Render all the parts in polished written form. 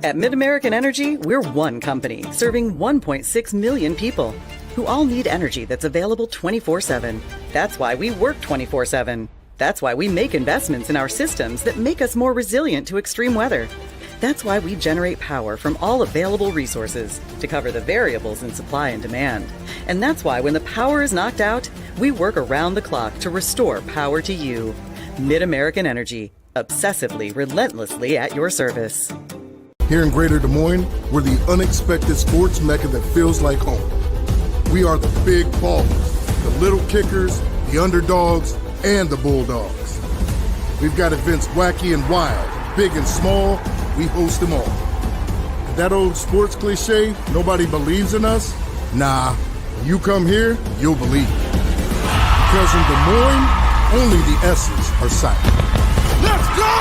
At Mid-American Energy, we're one company serving 1.6 million people who all need energy that's available 24/7. That's why we work 24/7. That's why we make investments in our systems that make us more resilient to extreme weather. That's why we generate power from all available resources to cover the variables in supply and demand. And that's why when the power is knocked out, we work around the clock to restore power to you. Mid-American Energy, obsessively, relentlessly at your service. Here in Greater Des Moines, we're the unexpected sports mecca that feels like home. We are the big ballers, the little kickers, the underdogs, and the bulldogs. We've got events wacky and wild, big and small, we host them all. That old sports cliche, nobody believes in us? Nah, when you come here, you'll believe. Because in Des Moines, only the S's are silent. Let's go!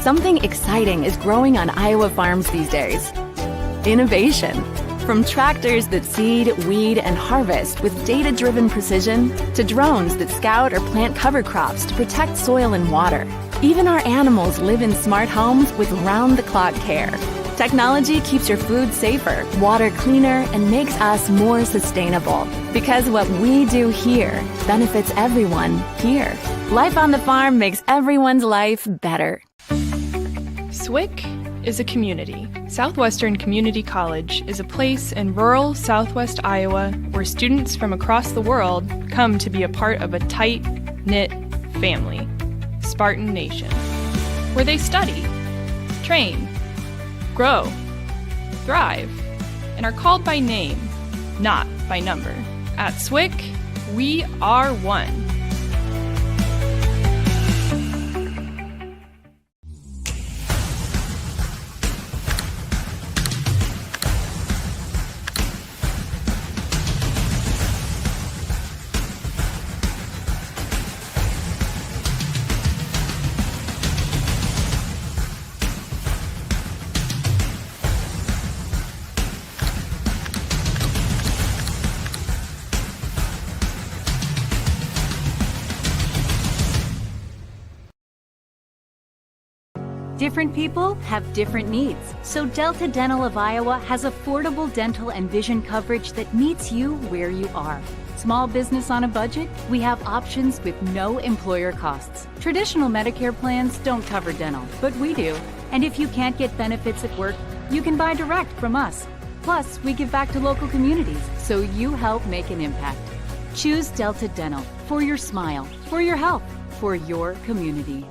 Something exciting is growing on Iowa farms these days. Innovation. From tractors that seed, weed, and harvest with data-driven precision to drones that scout or plant cover crops to protect soil and water. Even our animals live in smart homes with round-the-clock care. Technology keeps your food safer, water cleaner, and makes us more sustainable. Because what we do here benefits everyone here. Life on the farm makes everyone's life better. SWIC is a community. Southwestern Community College is a place in rural southwest Iowa where students from across the world come to be a part of a tight-knit family, Spartan Nation, where they study, train, grow, thrive, and are called by name, not by number. At SWIC, we are one. Different people have different needs, so Delta Dental of Iowa has affordable dental and vision coverage that meets you where you are. Small business on a budget? We have options with no employer costs. Traditional Medicare plans don't cover dental, but we do. And if you can't get benefits at work, you can buy direct from us. Plus, we give back to local communities, so you help make an impact. Choose Delta Dental for your smile, for your health, for your community.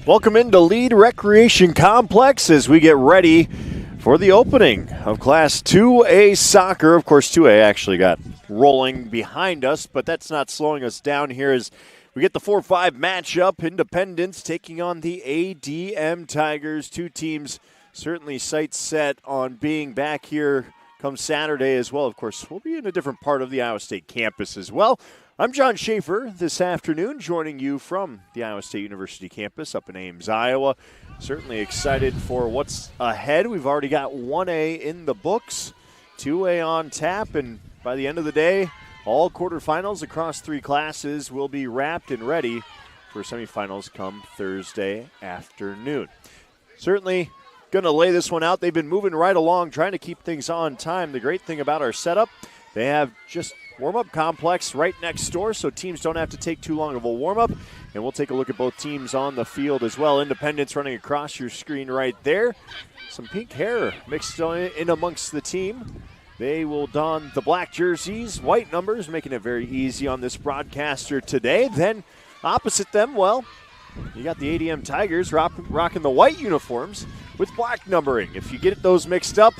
Welcome into Lead Recreation Complex as we get ready for the opening of Class 2A soccer. Of course, 2A actually got rolling behind us, but that's not slowing us down here as we get the 4-5 matchup. Independence taking on the ADM Tigers. Two teams certainly sights set on being back here come Saturday as well. Of course, we'll be in a different part of the Iowa State campus as well. I'm John Schaefer this afternoon, joining you from the Iowa State University campus up in Ames, Iowa. Certainly excited for what's ahead. We've already got 1A in the books, 2A on tap, and by the end of the day, all quarterfinals across three classes will be wrapped and ready for semifinals come Thursday afternoon. Certainly going to lay this one out. They've been moving right along, trying to keep things on time. The great thing about our setup, they have just warm-up complex right next door, so teams don't have to take too long of a warm-up. And we'll take a look at both teams on the field as well. Independence running across your screen right there. Some pink hair mixed in amongst the team. They will don the black jerseys, white numbers, making it very easy on this broadcaster today. Then opposite them, well, you got the ADM Tigers rocking the white uniforms with black numbering. If you get those mixed up,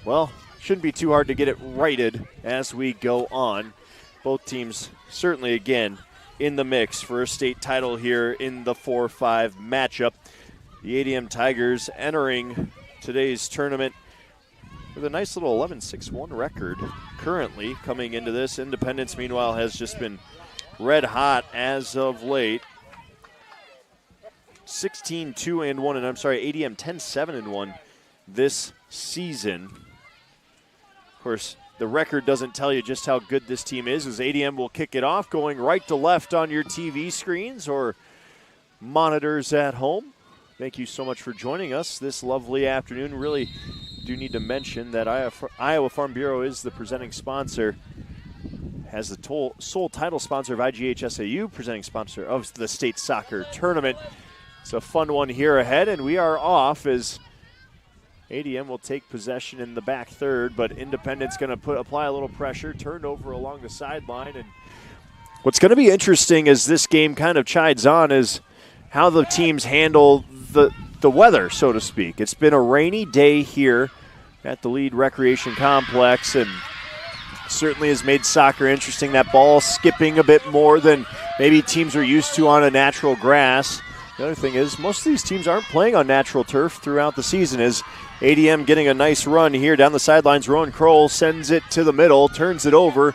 well, shouldn't be too hard to get it righted as we go on. Both teams certainly, again, in the mix for a state title here in the 4-5 matchup. The ADM Tigers entering today's tournament with a nice little 11-6-1 record currently coming into this. Independence, meanwhile, has just been red hot as of late. 16-2-1, and I'm sorry, ADM 10-7-1 this season. Of course, the record doesn't tell you just how good this team is, as ADM will kick it off, going right to left on your TV screens or monitors at home. Thank you so much for joining us this lovely afternoon. Really do need to mention that Iowa Farm Bureau is the presenting sponsor, has the sole title sponsor of IGHSAU, presenting sponsor of the state soccer tournament. It's a fun one here ahead, and we are off as ADM will take possession in the back third, but Independent's going to apply a little pressure, turned over along the sideline. And what's going to be interesting as this game kind of chides on is how the teams handle the weather, so to speak. It's been a rainy day here at the Lead Recreation Complex, and certainly has made soccer interesting. That ball skipping a bit more than maybe teams are used to on a natural grass. The other thing is most of these teams aren't playing on natural turf throughout the season. As ADM getting a nice run here down the sidelines, Rowan Kroll sends it to the middle, turns it over,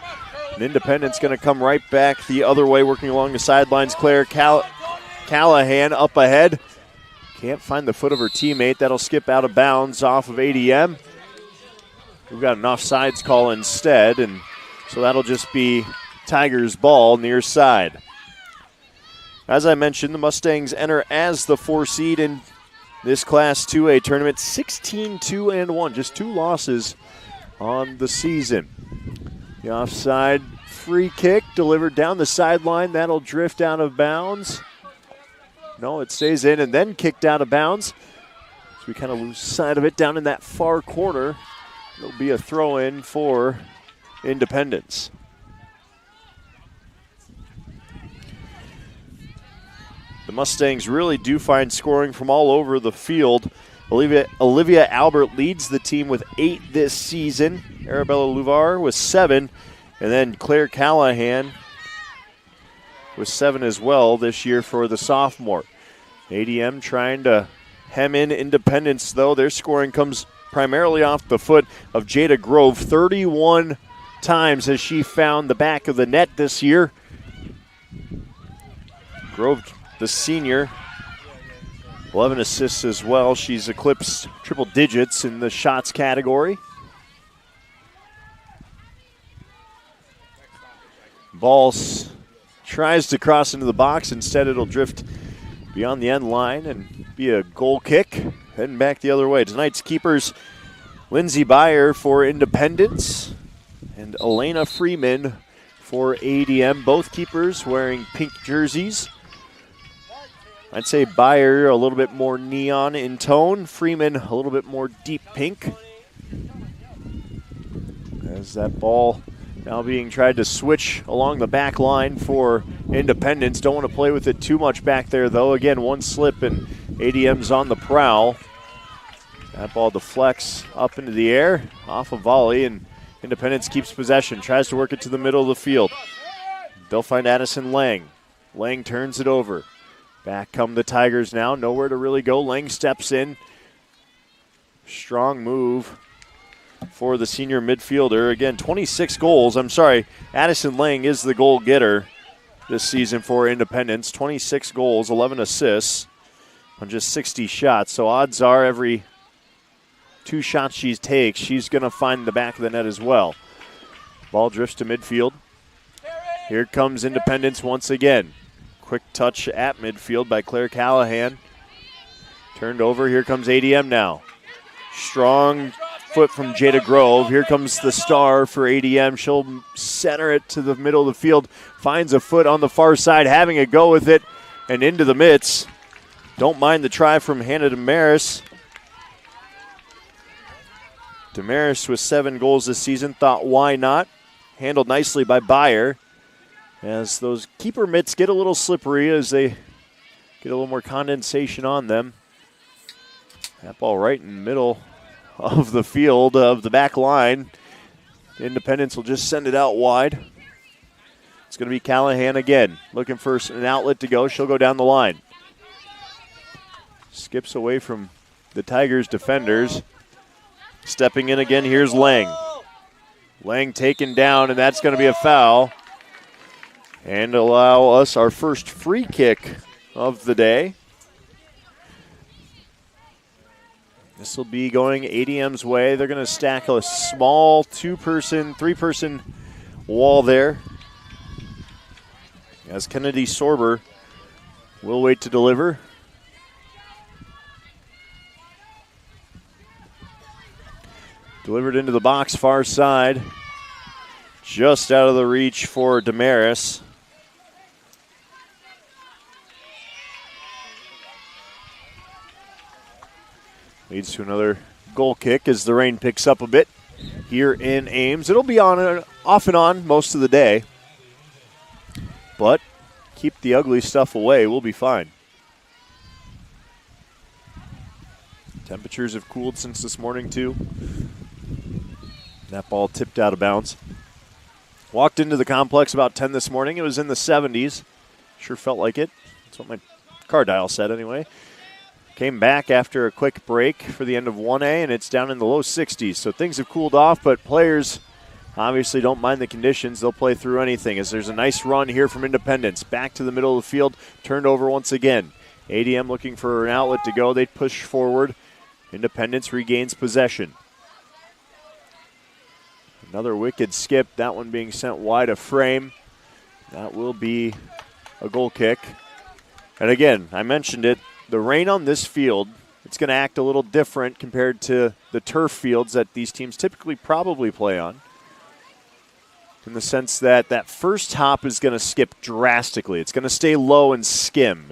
and Independent's going to come right back the other way, working along the sidelines. Claire Callahan up ahead. Can't find the foot of her teammate. That'll skip out of bounds off of ADM. We've got an offsides call instead, and so that'll just be Tigers' ball near side. As I mentioned, the Mustangs enter as the 4 seed in this Class 2A tournament, 16-2-1, just 2 losses on the season. The offside free kick delivered down the sideline. That'll drift out of bounds. No, it stays in and then kicked out of bounds. So we kind of lose sight of it down in that far corner. It'll be a throw-in for Independence. The Mustangs really do find scoring from all over the field. Olivia Albert leads the team with 8 this season. Arabella Luvar with 7. And then Claire Callahan with 7 as well this year for the sophomore. ADM trying to hem in Independence, though. Their scoring comes primarily off the foot of Jada Grove. 31 times has she found the back of the net this year. Grove, the senior, 11 assists as well. She's eclipsed triple digits in the shots category. Ball tries to cross into the box. Instead, it'll drift beyond the end line and be a goal kick. Heading back the other way. Tonight's keepers, Lindsay Byer for Independence and Elena Freeman for ADM. Both keepers wearing pink jerseys. I'd say Byer a little bit more neon in tone. Freeman a little bit more deep pink. As that ball now being tried to switch along the back line for Independence. Don't want to play with it too much back there, though. Again, one slip and ADM's on the prowl. That ball deflects up into the air, off a volley, and Independence keeps possession. Tries to work it to the middle of the field. They'll find Addison Lang. Lang turns it over. Back come the Tigers now. Nowhere to really go. Lang steps in. Strong move for the senior midfielder. Again, 26 goals. Addison Lang is the goal getter this season for Independence. 26 goals, 11 assists on just 60 shots. So odds are every 2 shots she takes, she's going to find the back of the net as well. Ball drifts to midfield. Here comes Independence once again. Quick touch at midfield by Claire Callahan. Turned over. Here comes ADM now. Strong foot from Jada Grove. Here comes the star for ADM. She'll center it to the middle of the field. Finds a foot on the far side, having a go with it, and into the midst. Don't mind the try from Hannah Damaris. Damaris with 7 goals this season. Thought, why not? Handled nicely by Byer. As those keeper mitts get a little slippery as they get a little more condensation on them. That ball right in the middle of the field of the back line. Independence will just send it out wide. It's going to be Callahan again, looking for an outlet to go. She'll go down the line. Skips away from the Tigers defenders. Stepping in again, here's Lang. Lang taken down, and that's going to be a foul. And allow us our first free kick of the day. This will be going ADM's way. They're going to stack a small 2-person, 3-person wall there. As Kennedy Sorber will wait to deliver. Delivered into the box, far side. Just out of the reach for Damaris. Leads to another goal kick as the rain picks up a bit here in Ames. It'll be on off and on most of the day. But keep the ugly stuff away. We'll be fine. Temperatures have cooled since this morning, too. That ball tipped out of bounds. Walked into the complex about 10 this morning. It was in the 70s. Sure felt like it. That's what my car dial said anyway. Came back after a quick break for the end of 1A, and it's down in the low 60s. So things have cooled off, but players obviously don't mind the conditions. They'll play through anything as there's a nice run here from Independence. Back to the middle of the field, turned over once again. ADM looking for an outlet to go. They push forward. Independence regains possession. Another wicked skip, that one being sent wide of frame. That will be a goal kick. And again, I mentioned it, the rain on this field, it's going to act a little different compared to the turf fields that these teams typically probably play on. In the sense that that first hop is going to skip drastically. It's going to stay low and skim.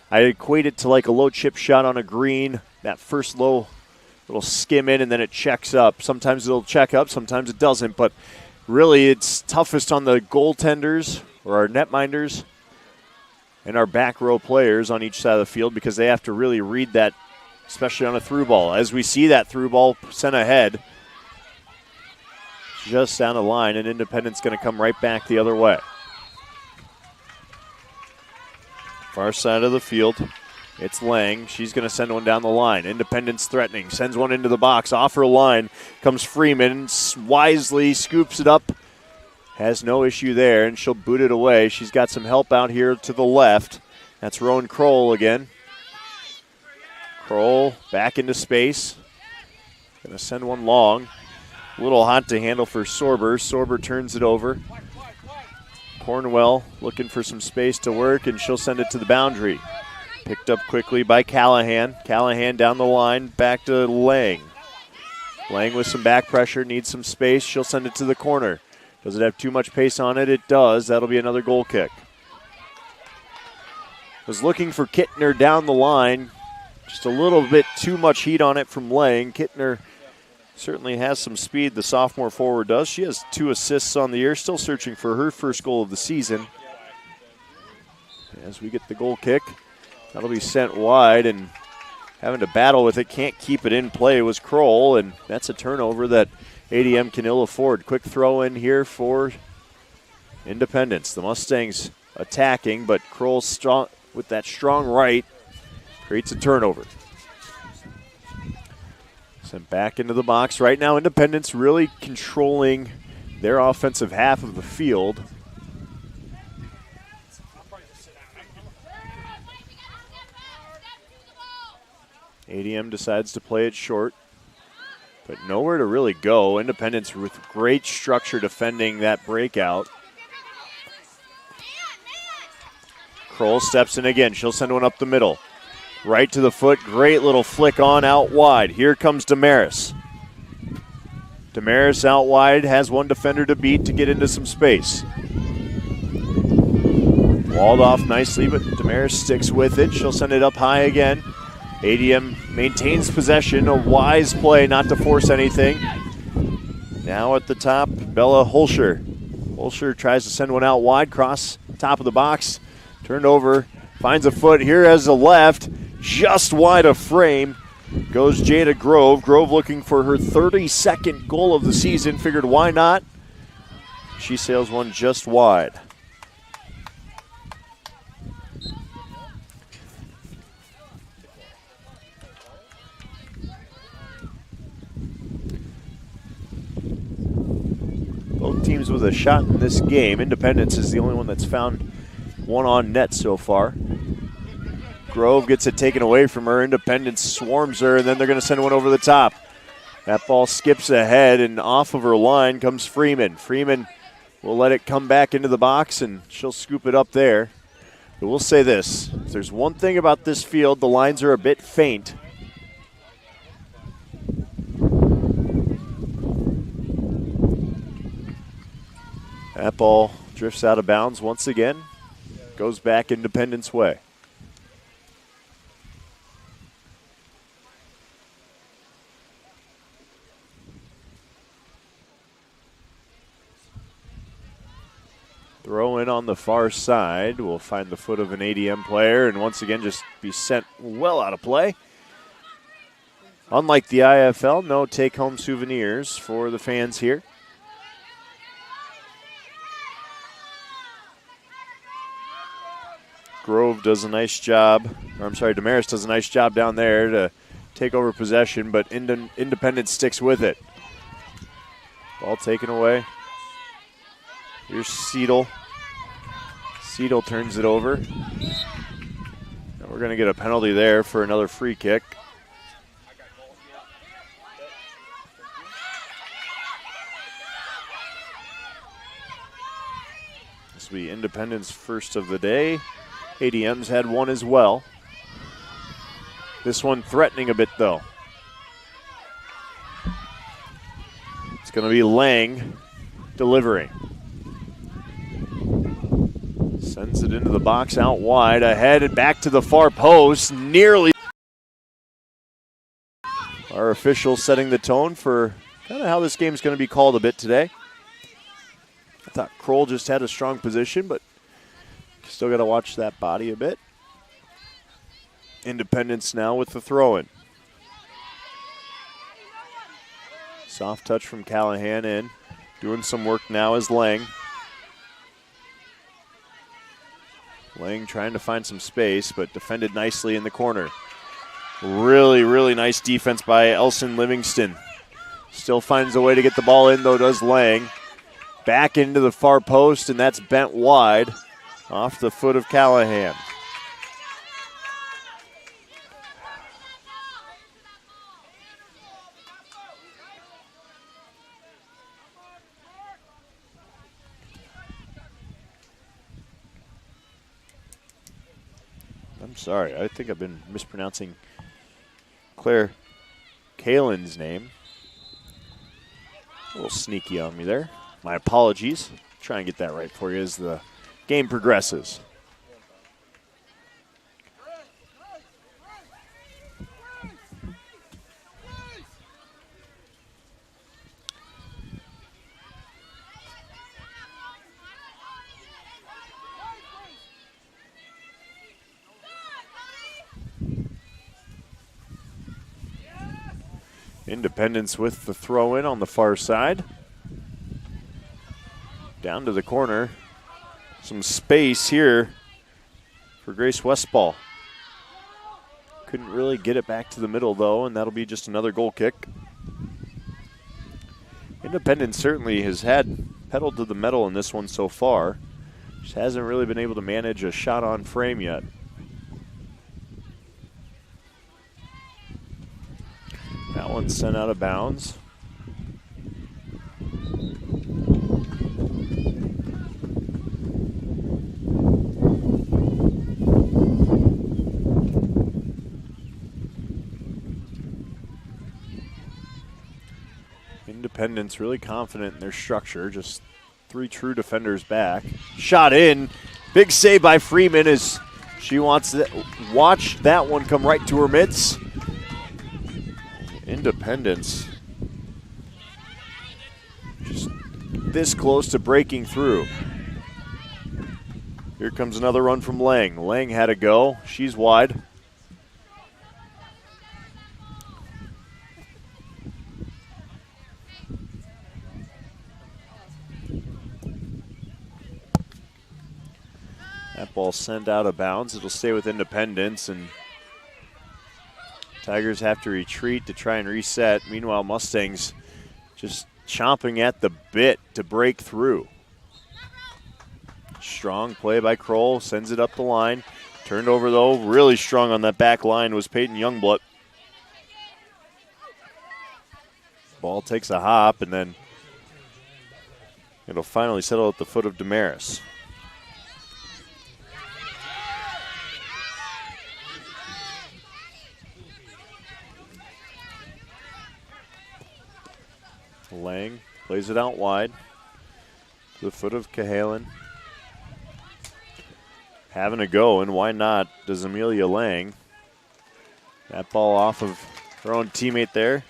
I equate it to like a low chip shot on a green. That first low little skim in and then it checks up. Sometimes it'll check up, sometimes it doesn't. But really it's toughest on the goaltenders or our netminders and our back row players on each side of the field because they have to really read that, especially on a through ball. As we see that through ball sent ahead, just down the line, and Independence going to come right back the other way. Far side of the field, it's Lang. She's going to send one down the line. Independence threatening, sends one into the box. Off her line comes Freeman, wisely scoops it up. Has no issue there, and she'll boot it away. She's got some help out here to the left. That's Rowan Kroll again. Kroll back into space. Going to send one long. A little hot to handle for Sorber. Sorber turns it over. Cornwell looking for some space to work, and she'll send it to the boundary. Picked up quickly by Callahan. Callahan down the line, back to Lang. Lang with some back pressure, needs some space. She'll send it to the corner. Does it have too much pace on it? It does. That'll be another goal kick. Was looking for Kittner down the line. Just a little bit too much heat on it from Lang. Kittner certainly has some speed, the sophomore forward does. She has 2 assists on the year, still searching for her first goal of the season. As we get the goal kick, that'll be sent wide, and having to battle with it, can't keep it in play was Kroll, and that's a turnover that ADM can ill afford. Quick throw in here for Independence. The Mustangs attacking, but Kroll strong with that strong right creates a turnover. Sent back into the box. Right now, Independence really controlling their offensive half of the field. ADM decides to play it short, but nowhere to really go. Independence with great structure defending that breakout. Kroll steps in again. She'll send one up the middle. Right to the foot. Great little flick on out wide. Here comes Damaris. Damaris out wide has one defender to beat to get into some space. Walled off nicely, but Damaris sticks with it. She'll send it up high again. ADM maintains possession. A wise play not to force anything. Now at the top, Bella Holscher. Holscher tries to send one out wide. Cross top of the box. Turned over. Finds a foot here as a left. Just wide of frame goes Jada Grove. Grove looking for her 32nd goal of the season. Figured why not? She sails one just wide. Both teams with a shot in this game. Independence is the only one that's found one on net so far. Grove gets it taken away from her. Independence swarms her, and then they're going to send one over the top. That ball skips ahead, and off of her line comes Freeman. Freeman will let it come back into the box, and she'll scoop it up there. But we'll say this. If there's one thing about this field, the lines are a bit faint. That ball drifts out of bounds once again. Goes back Independence way. Throw in on the far side. We'll find the foot of an ADM player and once again just be sent well out of play. Unlike the IFL, no take-home souvenirs for the fans here. Grove does a nice job, or I'm sorry, Damaris does a nice job down there to take over possession, but Independence sticks with it. Ball taken away. Here's Seidel. Seidel turns it over. And we're going to get a penalty there for another free kick. This will be Independence first of the day. ADM's had one as well. This one threatening a bit, though. It's going to be Lang delivering. Sends it into the box out wide, ahead and back to the far post, nearly. Our officials setting the tone for kind of how this game's going to be called a bit today. I thought Kroll just had a strong position, but still got to watch that body a bit. Independence now with the throw-in. Soft touch from Callahan in. Doing some work now is Lang. Lang trying to find some space, but defended nicely in the corner. Really, really nice defense by Elson Livingston. Still finds a way to get the ball in, though, does Lang. Back into the far post, and that's bent wide. Off the foot of Callahan. I'm sorry, I think I've been mispronouncing Claire Kalin's name. A little sneaky on me there. My apologies. Try and get that right for you as the game progresses. Independence with the throw in on the far side. Down to the corner. Some space here for Grace Westball. Couldn't really get it back to the middle, though, and that'll be just another goal kick. Independence certainly has had pedal to the metal in this one so far. Just hasn't really been able to manage a shot on frame yet. That one's sent out of bounds. Independence really confident in their structure. Just three true defenders back. Shot in. Big save by Freeman as she wants to watch that one come right to her mitts. Independence just this close to breaking through. Here comes another run from Lang. Lang had a go. She's wide. That ball sent out of bounds. It'll stay with Independence, and Tigers have to retreat to try and reset. Meanwhile, Mustangs just chomping at the bit to break through. Strong play by Kroll, sends it up the line, Turned over, though, really strong on that back line was Peyton Youngblood. Ball takes a hop, and then it'll finally settle at the foot of Damaris. Lang plays it out wide to the foot of Cahalan. Having a go, and why not, does Amelia Lang. That ball off of her own teammate there.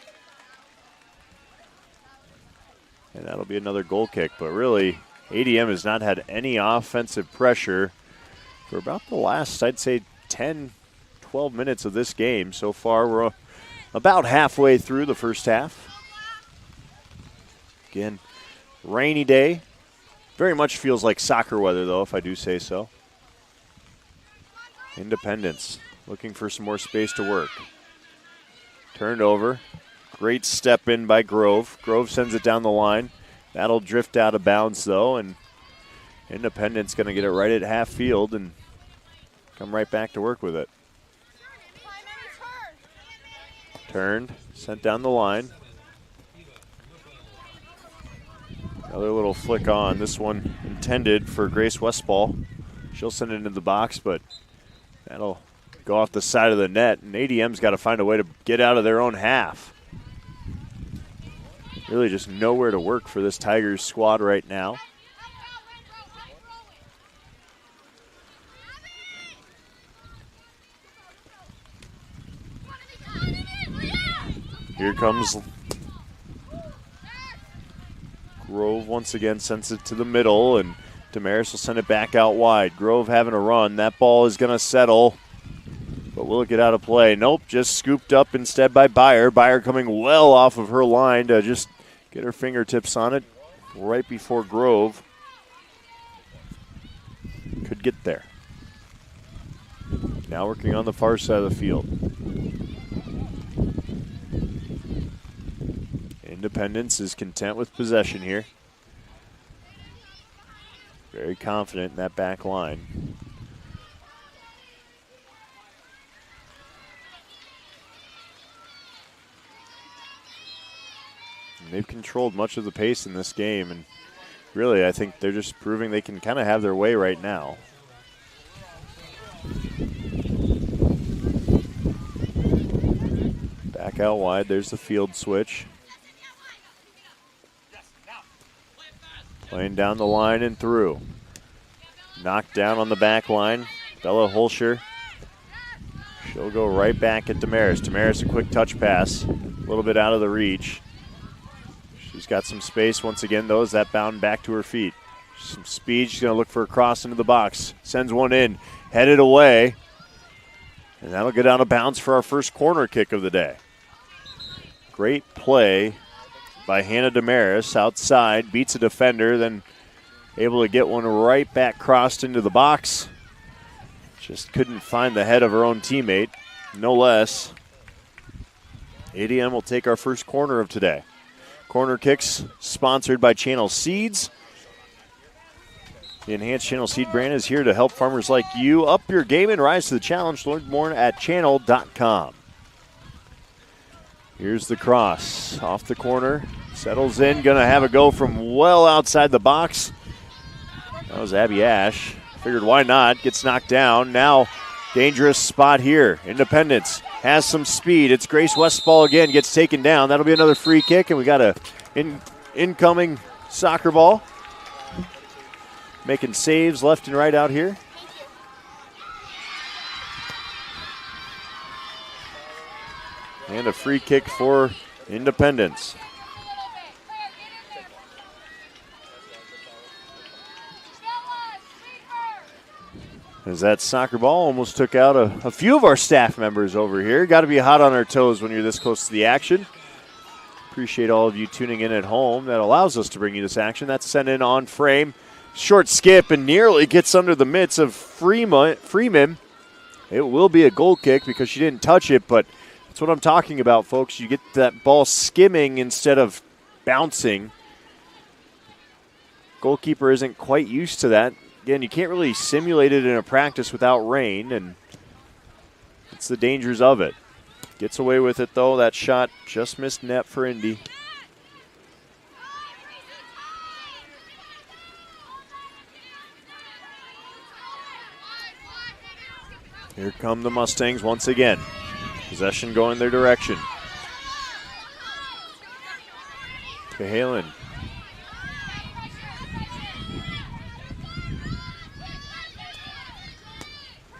And that'll be another goal kick. But really, ADM has not had any offensive pressure for about the last, I'd say, 10, 12 minutes of this game. So far, we're about halfway through the first half. Again, rainy day. Very much feels like soccer weather, though, if I do say so. Independence looking for some more space to work. Turned over. Great step in by Grove. Grove sends it down the line. That'll drift out of bounds, though, and Independence going to get it right at half field and come right back to work with it. Turned, sent down the line. Another little flick on. This one intended for Grace Westball. She'll send it into the box, but that'll go off the side of the net, and ADM's got to find a way to get out of their own half. Really just nowhere to work for this Tigers squad right now. Here comes Grove once again, sends it to the middle, and Damaris will send it back out wide. Grove having a run. That ball is going to settle, but will it get out of play? Nope, just scooped up instead by Byer. Byer coming well off of her line to just get her fingertips on it right before Grove could get there. Now working on the far side of the field. Independence is content with possession here. Very confident in that back line. And they've controlled much of the pace in this game, and really I think they're just proving they can kind of have their way right now. Back out wide, there's the field switch. Playing down the line and through. Knocked down on the back line. Bella Holscher. She'll go right back at Damaris. Damaris, a quick touch pass. A little bit out of the reach. She's got some space once again, though, as that bound back to her feet. Some speed. She's going to look for a cross into the box. Sends one in. Headed away. And that'll get out of bounds for our first corner kick of the day. Great play by Hannah Damaris outside, beats a defender, then able to get one right back crossed into the box. Just couldn't find the head of her own teammate, no less. ADM will take our first corner of today. Corner kicks sponsored by Channel Seeds. The Enhanced Channel Seed brand is here to help farmers like you up your game and rise to the challenge. Learn more at channel.com. Here's the cross off the corner. Settles in, going to have a go from well outside the box. That was Abby Ash. Figured why not, gets knocked down. Now dangerous spot here. Independence has some speed. It's Grace Westball again, gets taken down. That'll be another free kick, and we got a incoming soccer ball. Making saves left and right out here. And a free kick for Independence. As that soccer ball almost took out a few of our staff members over here. Got to be hot on our toes when you're this close to the action. Appreciate all of you tuning in at home. That allows us to bring you this action. That's sent in on frame. Short skip and nearly gets under the mitts of Freeman. It will be a goal kick because she didn't touch it, but that's what I'm talking about, folks. You get that ball skimming instead of bouncing. Goalkeeper isn't quite used to that. again, you can't really simulate it in a practice without rain, and it's the dangers of it. Gets away with it, though. That shot just missed net for Indy. Here come the Mustangs once again. Possession going their direction. Cahalan.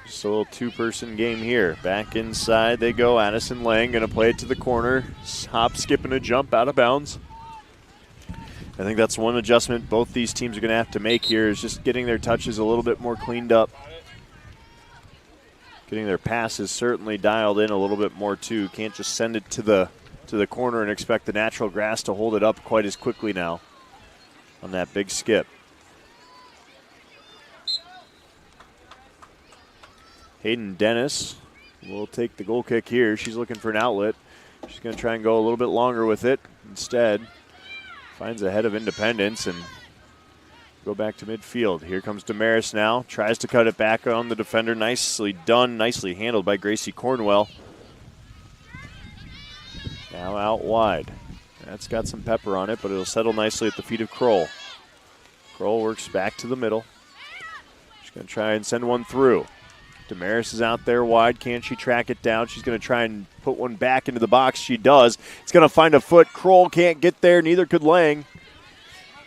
Just a little two-person game here. Back inside they go. Addison Lang going to play it to the corner. Hop, skip, and a jump out of bounds. I think that's one adjustment both these teams are going to have to make here is just getting their touches a little bit more cleaned up. Getting their passes certainly dialed in a little bit more too. Can't just send it to the corner and expect the natural grass to hold it up quite as quickly now on that big skip. Hayden Dennis will take the goal kick here. She's looking for an outlet. She's going to try and go a little bit longer with it. Instead, finds a head of Independence and go back to midfield. Here comes Damaris now. Tries to cut it back on the defender. Nicely done. Nicely handled by Gracie Cornwell. Now out wide. That's got some pepper on it, but it'll settle nicely at the feet of Kroll. Kroll works back to the middle. She's going to try and send one through. Damaris is out there wide. Can she track it down? She's going to try and put one back into the box. She does. It's going to find a foot. Kroll can't get there. Neither could Lang.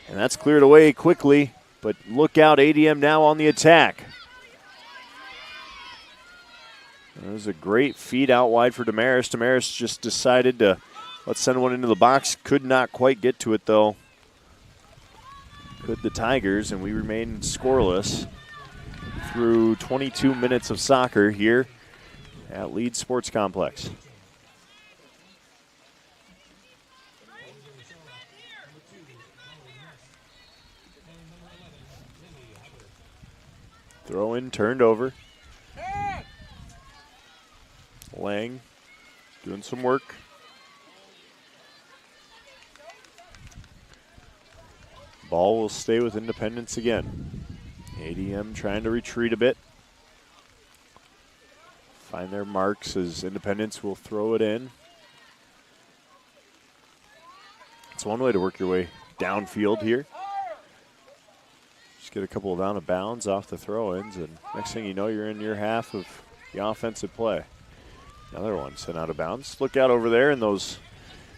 And that's cleared away quickly, but look out, ADM now on the attack. That was a great feed out wide for Damaris. Damaris just decided to let's send one into the box. Could not quite get to it, though. Could the Tigers, and we remain scoreless through 22 minutes of soccer here at Leeds Sports Complex. Throw in, turned over. Lang doing some work. Ball will stay with Independence again. ADM trying to retreat a bit. Find their marks as Independence will throw it in. It's one way to work your way downfield here. Just get a couple of out of bounds off the throw-ins, and next thing you know, you're in your half of the offensive play. Another one sent out of bounds. Look out over there in those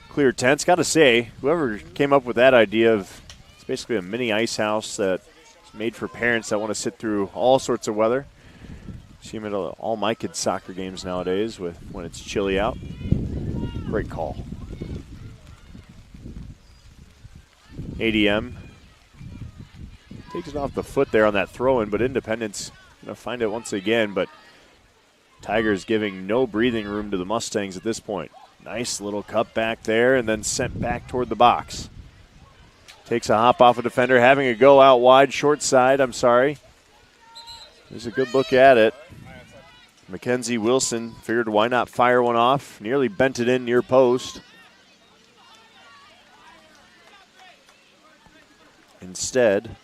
clear tents. Got to say, whoever came up with that idea of it's basically a mini ice house that's made for parents that want to sit through all sorts of weather. See them at all my kids' soccer games nowadays when it's chilly out. Great call. ADM takes it off the foot there on that throw-in, but Independence going to find it once again, but Tigers giving no breathing room to the Mustangs at this point. Nice little cut back there and then sent back toward the box. Takes a hop off a defender, having a go out wide, short side, I'm sorry. There's a good look at it. Mackenzie Wilson figured why not fire one off. Nearly bent it in near post. Instead,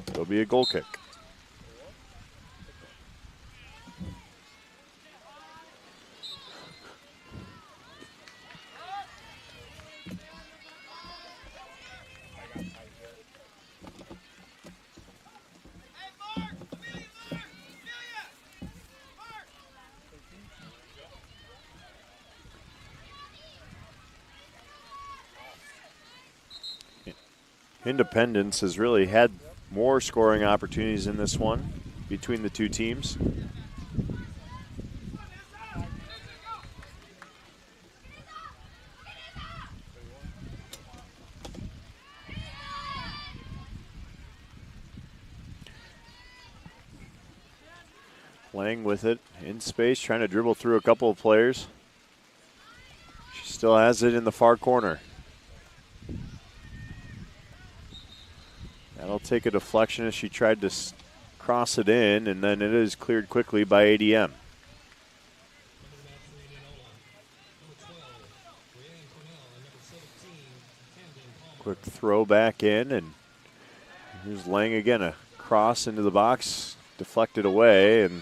it'll be a goal kick. Independence has really had more scoring opportunities in this one between the two teams. Lang with it in space, trying to dribble through a couple of players. She still has it in the far corner. That'll take a deflection as she tried to cross it in, and then it is cleared quickly by ADM. Quick throw back in, and Here's Lang again, a cross into the box, deflected away, and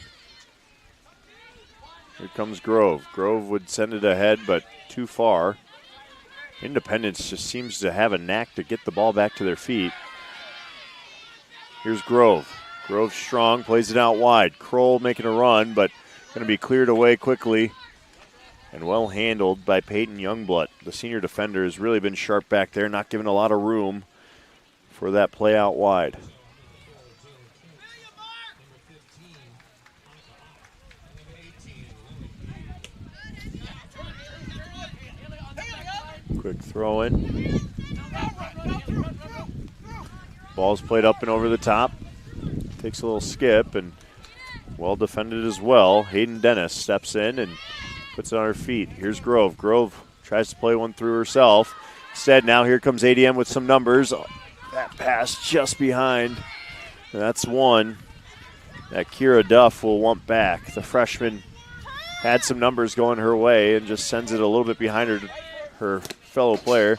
here comes Grove. Grove would send it ahead, but too far. Independence just seems to have a knack to get the ball back to their feet. Here's Grove. Grove strong, plays it out wide. Kroll making a run, but going to be cleared away quickly and well handled by Peyton Youngblood. The senior defender has really been sharp back there, not giving a lot of room for that play out wide. Quick throw in. Ball's played up and over the top. Takes a little skip and well defended as well. Hayden Dennis steps in and puts it on her feet. Here's Grove. Grove tries to play one through herself. Instead, now here comes ADM with some numbers. That pass just behind. That's one that Kira Duff will want back. The freshman had some numbers going her way and just sends it a little bit behind her fellow player.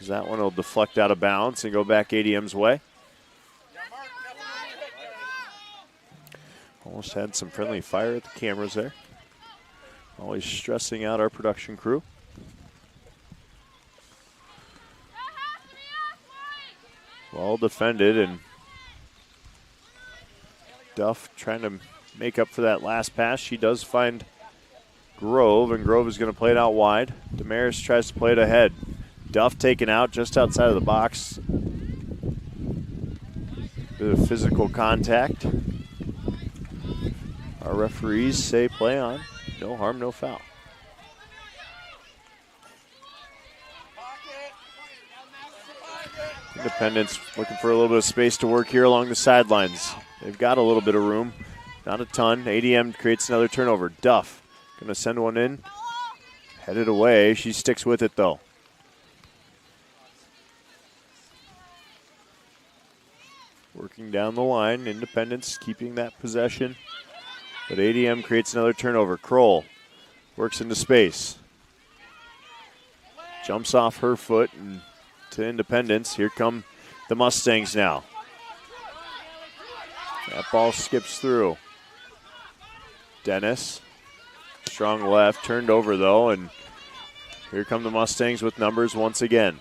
That one will deflect out of bounds and go back ADM's way. Almost had some friendly fire at the cameras there. Always stressing out our production crew. Well defended, and Duff trying to make up for that last pass. She does find Grove, and Grove is going to play it out wide. Damaris tries to play it ahead. Duff taken out just outside of the box. Bit of physical contact. Our referees say play on. No harm, no foul. Independence looking for a little bit of space to work here along the sidelines. They've got a little bit of room. Not a ton. ADM creates another turnover. Duff going to send one in. Headed away. She sticks with it, though. Working down the line. Independence keeping that possession. But ADM creates another turnover. Kroll works into space. Jumps off her foot and to Independence. Here come the Mustangs now. That ball skips through. Dennis. Strong left. Turned over, though. And here come the Mustangs with numbers once again.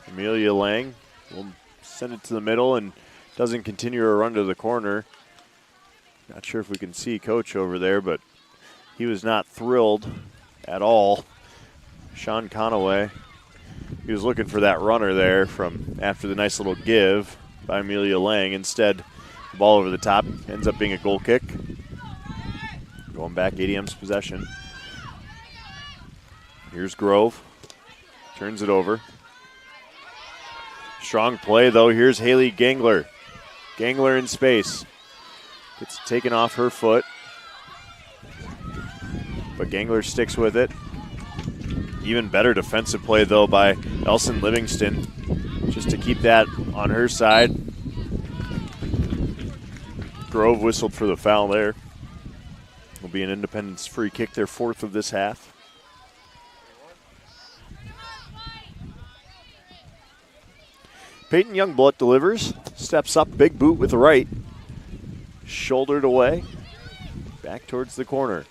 Amelia Lang will send it to the middle and doesn't continue her run to the corner. Not sure if we can see Coach over there, but he was not thrilled at all. Sean Conaway, he was looking for that runner there from after the nice little give by Amelia Lang. Instead, the ball over the top ends up being a goal kick. Going back, ADM's possession. Here's Grove. Turns it over. Strong play, though. Here's Haley Gangler. Gangler in space. Gets taken off her foot. But Gangler sticks with it. Even better defensive play, though, by Elson Livingston. Just to keep that on her side. Grove whistled for the foul there. Will be an Independence free kick, their fourth of this half. Peyton Youngblood delivers, steps up, big boot with the right. Shouldered away, back towards the corner.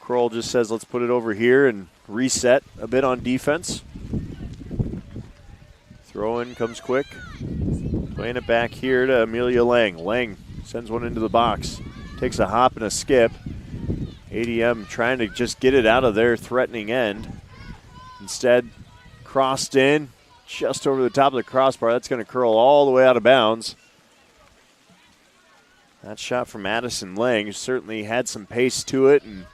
Kroll just says, let's put it over here and reset a bit on defense. Throw in comes quick. Playing it back here to Amelia Lang. Lang sends one into the box. Takes a hop and a skip. ADM trying to just get it out of their threatening end. Instead, crossed in. Just over the top of the crossbar. That's going to curl all the way out of bounds. That shot from Madison Lang certainly had some pace to it and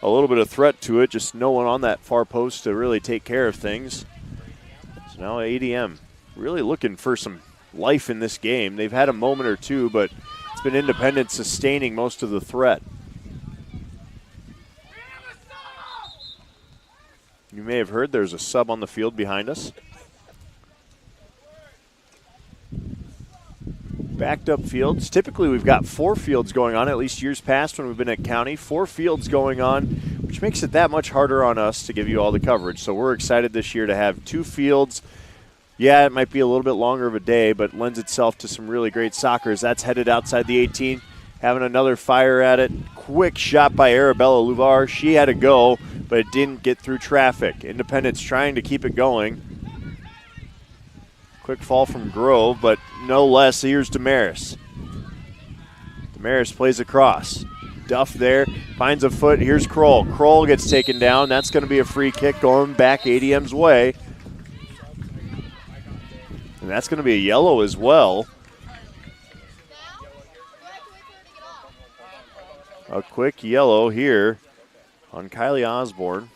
a little bit of threat to it. Just no one on that far post to really take care of things. So now ADM really looking for some life in this game. They've had a moment or two, but it's been Independence sustaining most of the threat. You may have heard there's a sub on the field behind us. Backed up fields. Typically we've got 4 fields going on, at least years past when we've been at County. 4 fields going on, which makes it that much harder on us to give you all the coverage. So we're excited this year to have 2 fields Yeah, it might be a little bit longer of a day, but lends itself to some really great soccer as that's headed outside the 18. Having another fire at it. Quick shot by Arabella Luvar. She had to go, but it didn't get through traffic. Independence trying to keep it going. Quick fall from Grove, but no less. Here's Damaris. Damaris plays across. Duff there, finds a foot. Here's Kroll. Kroll gets taken down. That's going to be a free kick going back ADM's way. And that's going to be a yellow as well. A quick yellow here on Kylie Osborne.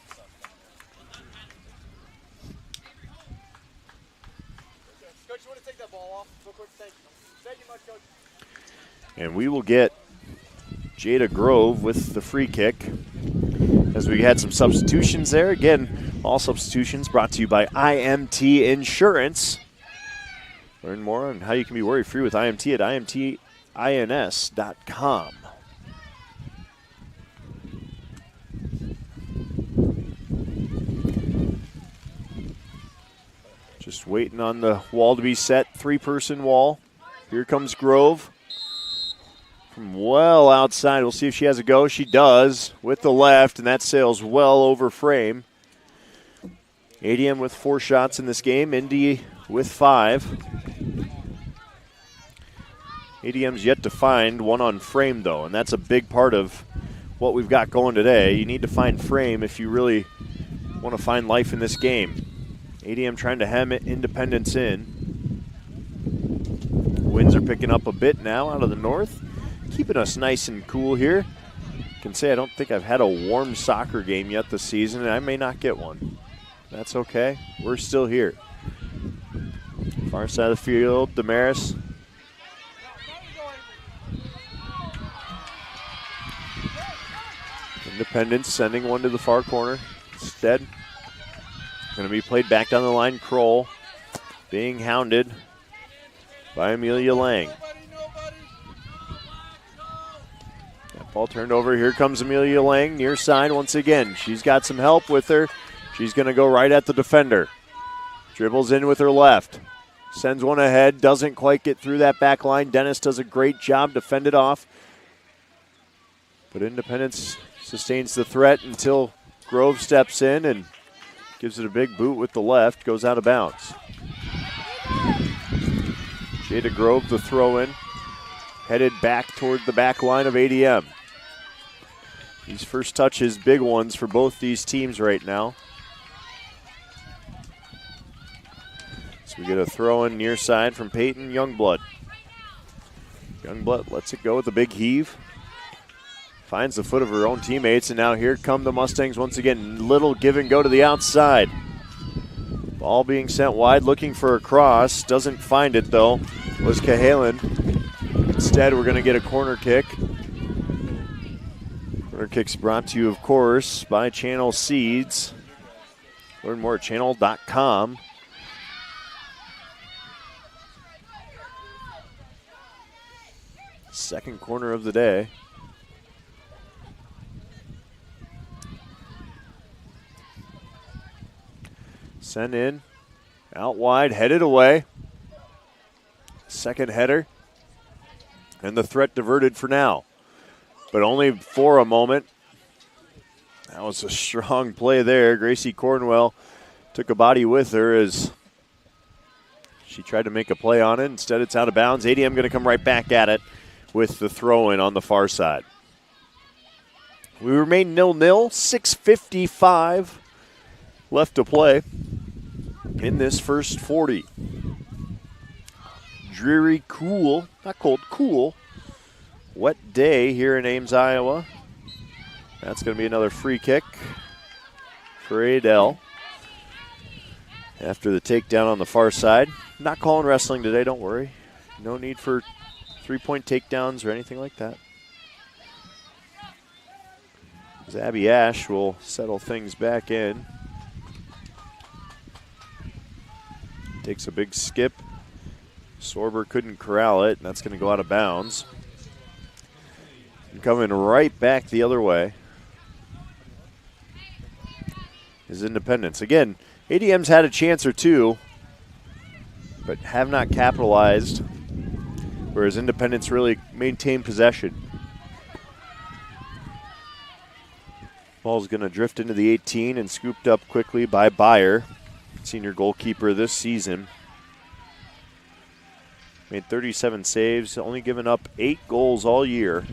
And we will get Jada Grove with the free kick as we had some substitutions there. Again, all substitutions brought to you by IMT Insurance. Learn more on how you can be worry-free with IMT at imtins.com. Just waiting on the wall to be set, three-person wall. Here comes Grove. From well outside, we'll see if she has a go. She does with the left, and that sails well over frame. ADM with 4 shots in this game, Indy with 5. ADM's yet to find one on frame, though, and that's a big part of what we've got going today. You need to find frame if you really want to find life in this game. ADM trying to hem Independence in. Winds are picking up a bit now out of the north, keeping us nice and cool here. I can say I don't think I've had a warm soccer game yet this season, and I may not get one. That's okay. We're still here. Far side of the field, Damaris. Independence sending one to the far corner. Instead, going to be played back down the line. Kroll being hounded by Amelia Lang. That ball turned over. Here comes Amelia Lang near side once again. She's got some help with her. She's going to go right at the defender. Dribbles in with her left. Sends one ahead. Doesn't quite get through that back line. Dennis does a great job to fend it off. But Independence sustains the threat until Grove steps in and gives it a big boot with the left. Goes out of bounds. Jada Grove, the throw-in. Headed back toward the back line of ADM. These first touches, big ones for both these teams right now. So we get a throw-in near side from Peyton Youngblood. Youngblood lets it go with a big heave. Finds the foot of her own teammates, and now here come the Mustangs once again. Little give and go to the outside. Ball being sent wide, looking for a cross. Doesn't find it, though, was Cahalan. Instead, we're going to get a corner kick. Corner kick's brought to you, of course, by Channel Seeds. Learn more at channel.com. Second corner of the day. Sent in, out wide, headed away. Second header. And the threat diverted for now. But only for a moment. That was a strong play there. Gracie Cornwell took a body with her as she tried to make a play on it. Instead, it's out of bounds. ADM going to come right back at it with the throw-in on the far side. We remain 0-0, 6:55 left to play in this first 40. Dreary, cool, not cold, cool, wet day here in Ames, Iowa. That's going to be another free kick for Adele after the takedown on the far side. Not calling wrestling today, don't worry. No need for three-point takedowns or anything like that. As Abby Ash will settle things back in. Takes a big skip. Sorber couldn't corral it, and that's going to go out of bounds. And coming right back the other way is Independence. Again, ADM's had a chance or two, but have not capitalized, whereas Independence really maintained possession. Ball's going to drift into the 18 and scooped up quickly by Byer, senior goalkeeper this season. Made 37 saves, only given up 8 goals all year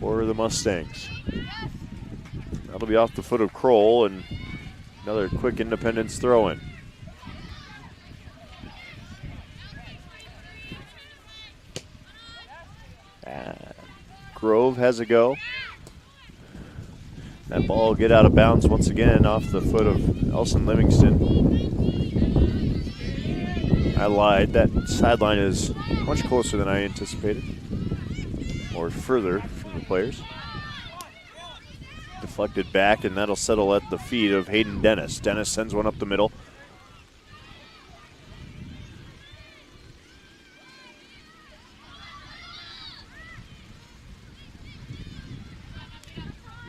for the Mustangs. That'll be off the foot of Kroll, and another quick Independence throw-in. Grove has a go. That ball will get out of bounds once again off the foot of Elson Livingston. I lied. That sideline is much closer than I anticipated, or further from the players. Deflected back, and that'll settle at the feet of Hayden Dennis. Dennis sends one up the middle.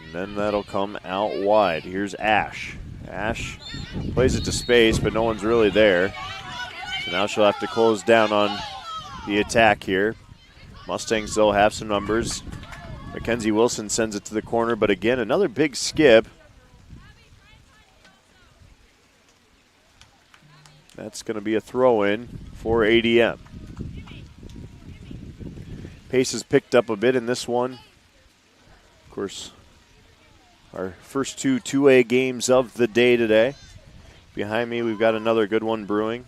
And then that'll come out wide. Here's Ash. Ash plays it to space, but no one's really there. So now she'll have to close down on the attack here. Mustangs still have some numbers. Mackenzie Wilson sends it to the corner, but again, another big skip. That's going to be a throw-in for ADM. Pace has picked up a bit in this one. Of course, our first 2A games of the day today. Behind me, we've got another good one brewing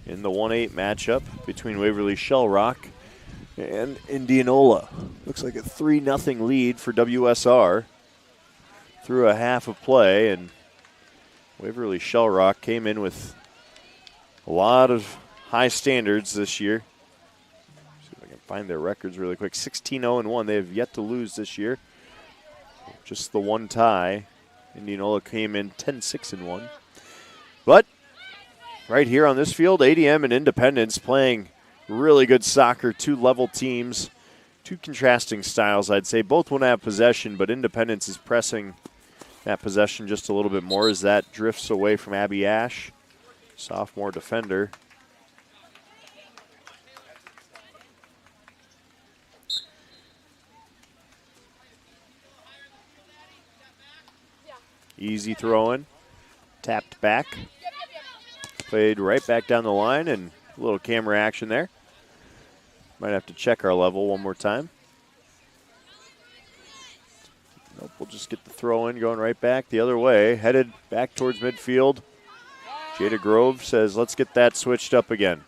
in the 1-8 matchup between Waverly Shell Rock and Indianola. Looks like a 3-0 lead for WSR through a half of play, and Waverly Shell Rock came in with a lot of high standards this year. See if I can find their records really quick. 16-0-1. They have yet to lose this year. Just the one tie. Indianola came in 10-6-1. But right here on this field, ADM and Independence playing really good soccer. Two level teams, two contrasting styles, I'd say. Both want to have possession, but Independence is pressing that possession just a little bit more as that drifts away from Abby Ash, sophomore defender. Easy throw-in, tapped back, played right back down the line, and a little camera action there. Might have to check our level one more time. Nope, we'll just get the throw-in going right back the other way, headed back towards midfield. Jada Grove says, let's get that switched up again.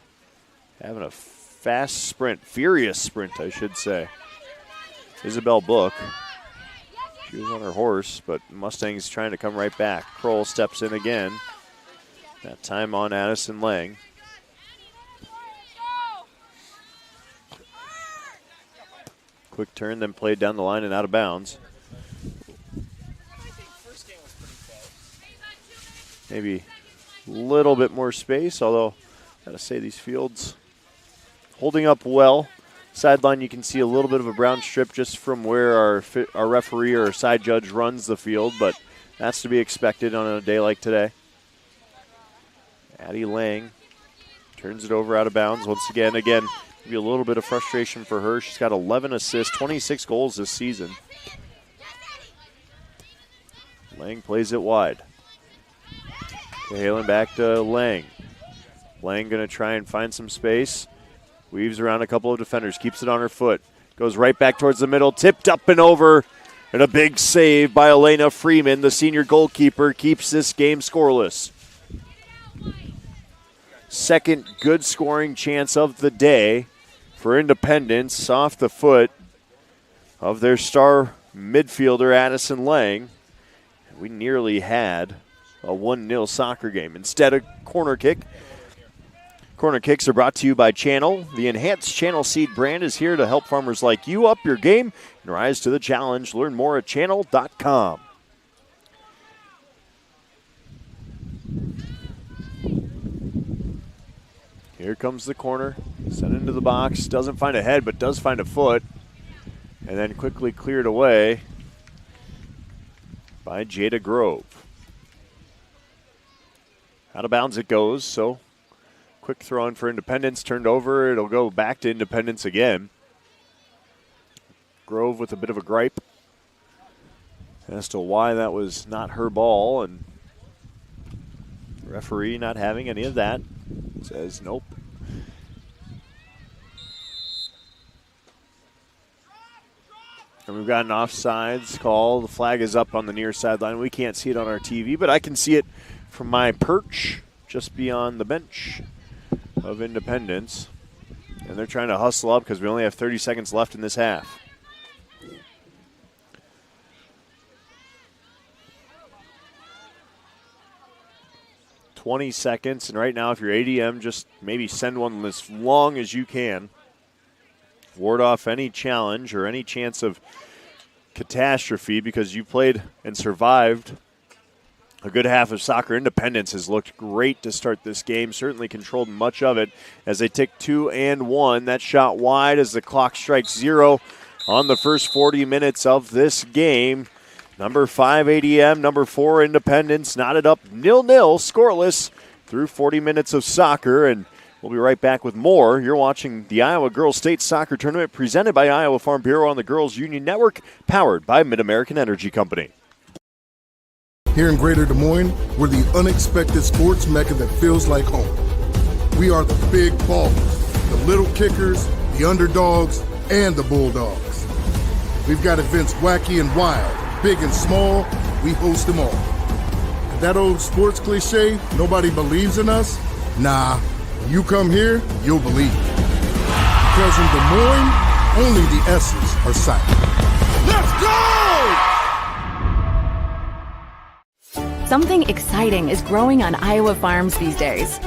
Having a fast sprint, furious sprint, I should say. Isabel Book. She was on her horse, but Mustangs trying to come right back. Kroll steps in again. That time on Addison Lang. Quick turn, then played down the line and out of bounds. Maybe a little bit more space, although gotta say these fields holding up well. Sideline, you can see a little bit of a brown strip just from where our referee or side judge runs the field, but that's to be expected on a day like today. Addie Lang turns it over out of bounds once again. Again, maybe a little bit of frustration for her. She's got 11 assists, 26 goals this season. Lang plays it wide. Halen back to Lang. Lang going to try and find some space. Weaves around a couple of defenders, keeps it on her foot. Goes right back towards the middle, tipped up and over. And a big save by Elena Freeman, the senior goalkeeper, keeps this game scoreless. Second good scoring chance of the day for Independence off the foot of their star midfielder, Addison Lang. We nearly had a 1-0 soccer game. Instead, a corner kick. Corner kicks are brought to you by Channel. The enhanced Channel Seed brand is here to help farmers like you up your game and rise to the challenge. Learn more at channel.com. Here comes the corner. Sent into the box. Doesn't find a head, but does find a foot. And then quickly cleared away by Jada Grove. Out of bounds it goes, so Quick throw in for Independence, turned over. It'll go back to Independence again. Grove with a bit of a gripe as to why that was not her ball, and referee not having any of that. Says nope. And we've got an offsides call. The flag is up on the near sideline. We can't see it on our TV, but I can see it from my perch just beyond the bench of Independence. And they're trying to hustle up because we only have 30 seconds left in this half. $20 seconds, and right now if you're ADM, just maybe send one as long as you can. Ward off any challenge or any chance of catastrophe because you played and survived a good half of soccer. Independence has looked great to start this game, certainly controlled much of it as they take 2 and 1. That shot wide as the clock strikes 0 on the first 40 minutes of this game. Number 5 ADM, number 4 Independence, knotted up 0-0, scoreless through 40 minutes of soccer, and we'll be right back with more. You're watching the Iowa Girls State Soccer Tournament presented by Iowa Farm Bureau on the Girls Union Network, powered by Mid-American Energy Company. Here in Greater Des Moines, we're the unexpected sports mecca that feels like home. We are the big ballers, the little kickers, the underdogs, and the bulldogs. We've got events wacky and wild, big and small, we host them all. That old sports cliche, nobody believes in us? Nah, when you come here, you'll believe. Because in Des Moines, only the S's are silent. Let's go! Something exciting is growing on Iowa farms these days.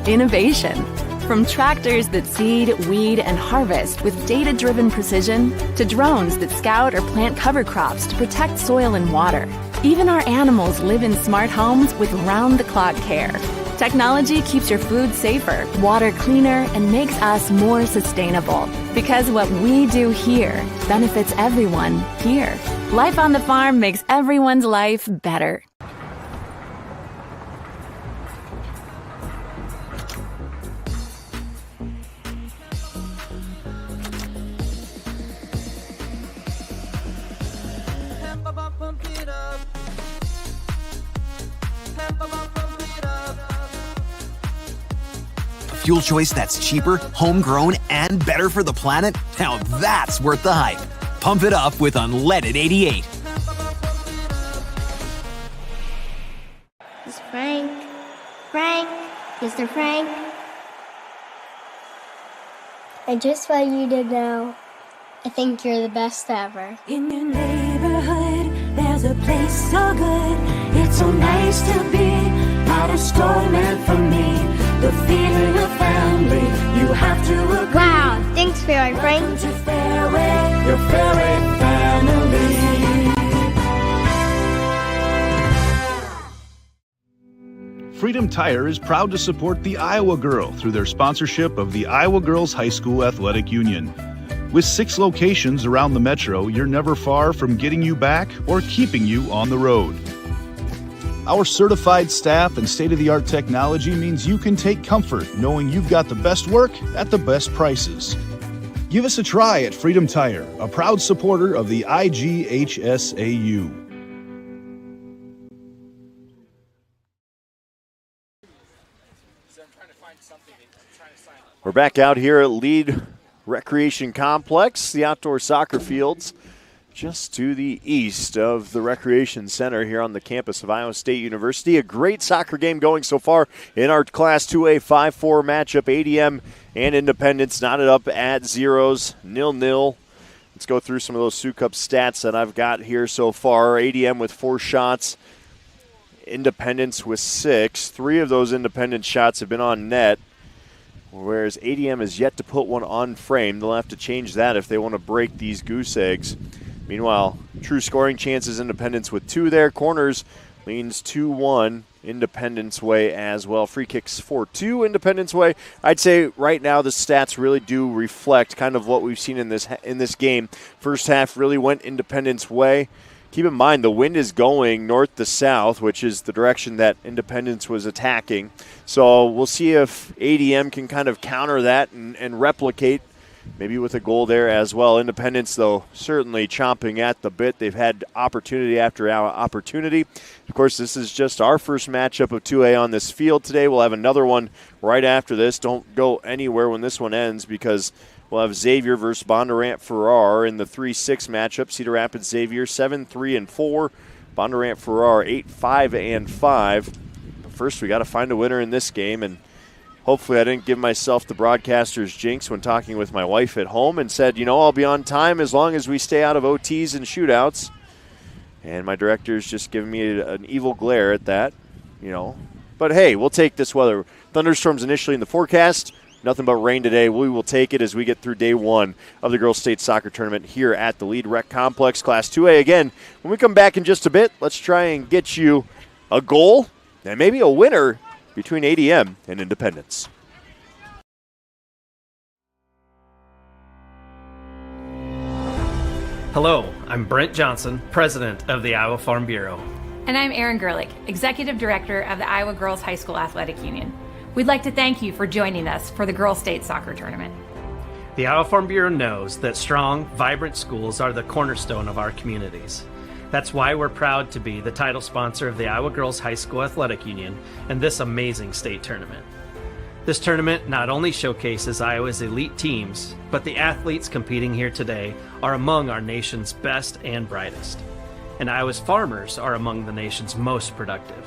Innovation. From tractors that seed, weed, and harvest with data-driven precision to drones that scout or plant cover crops to protect soil and water. Even our animals live in smart homes with round-the-clock care. Technology keeps your food safer, water cleaner, and makes us more sustainable. Because what we do here benefits everyone here. Life on the farm makes everyone's life better. Fuel choice that's cheaper, homegrown, and better for the planet? Now that's worth the hype. Pump it up with unleaded 88. It's Frank. Frank. Mr. Frank. I just want you to know, I think you're the best ever. In your neighborhood, there's a place so good. It's so nice to be at a store meant for me. The feeling of family, you have to agree. Wow, thanks, Fairway Frank. Welcome to Fairway, your Fairway family. Freedom Tire is proud to support the Iowa Girl through their sponsorship of the Iowa Girls High School Athletic Union. With 6 locations around the metro, you're never far from getting you back or keeping you on the road. Our certified staff and state-of-the-art technology means you can take comfort knowing you've got the best work at the best prices. Give us a try at Freedom Tire, a proud supporter of the IGHSAU. We're back out here at Lead Recreation Complex, the outdoor soccer fields, just to the east of the Recreation Center here on the campus of Iowa State University. A great soccer game going so far in our Class 2A 5-4 matchup. ADM and Independence knotted up at zeros, 0-0. Let's go through some of those Sioux Cup stats that I've got here so far. ADM with 4 shots, Independence with 6. 3 of those Independence shots have been on net, whereas ADM has yet to put one on frame. They'll have to change that if they want to break these goose eggs. Meanwhile, true scoring chances, Independence with 2 there. Corners leans 2-1 Independence way as well. Free kicks 4-2 Independence way. I'd say right now the stats really do reflect kind of what we've seen in this game. First half really went Independence way. keep in mind the wind is going north to south, which is the direction that Independence was attacking. So we'll see if ADM can kind of counter that and replicate, maybe with a goal there as well. Independence, though, certainly chomping at the bit. They've had opportunity after opportunity. Of course, this is just our first matchup of 2A on this field today. We'll have another one right after this. Don't go anywhere when this one ends, because we'll have Xavier versus Bondurant-Farrar in the 3-6 matchup. Cedar Rapids Xavier 7-3-4. Bondurant-Farrar 8-5-5. But first, we got to find a winner in this game, and hopefully I didn't give myself the broadcaster's jinx when talking with my wife at home and said, I'll be on time as long as we stay out of OTs and shootouts. And my director's just giving me an evil glare at that, But hey, we'll take this weather. Thunderstorms initially in the forecast. Nothing but rain today. We will take it as we get through day one of the Girls State Soccer Tournament here at the Lead Rec Complex, Class 2A. Again, when we come back in just a bit, let's try and get you a goal and maybe a winner between ADM and Independence. Hello, I'm Brent Johnson, President of the Iowa Farm Bureau. And I'm Erin Gerlich, Executive Director of the Iowa Girls High School Athletic Union. We'd like to thank you for joining us for the Girls State Soccer Tournament. The Iowa Farm Bureau knows that strong, vibrant schools are the cornerstone of our communities. That's why we're proud to be the title sponsor of the Iowa Girls High School Athletic Union and this amazing state tournament. This tournament not only showcases Iowa's elite teams, but the athletes competing here today are among our nation's best and brightest. And Iowa's farmers are among the nation's most productive.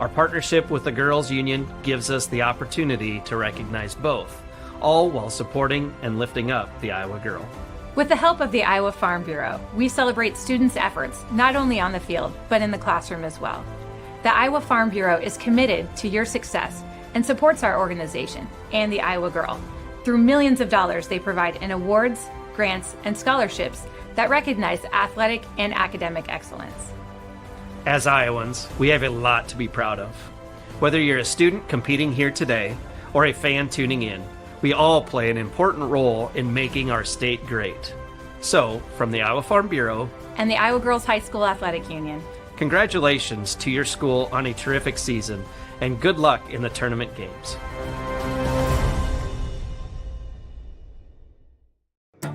Our partnership with the Girls Union gives us the opportunity to recognize both, all while supporting and lifting up the Iowa girl. With the help of the Iowa Farm Bureau, we celebrate students' efforts not only on the field, but in the classroom as well. The Iowa Farm Bureau is committed to your success and supports our organization and the Iowa Girl. Through millions of dollars they provide in awards, grants, and scholarships that recognize athletic and academic excellence. As Iowans, we have a lot to be proud of. Whether you're a student competing here today or a fan tuning in, we all play an important role in making our state great. So, from the Iowa Farm Bureau and the Iowa Girls High School Athletic Union, congratulations to your school on a terrific season, and good luck in the tournament games.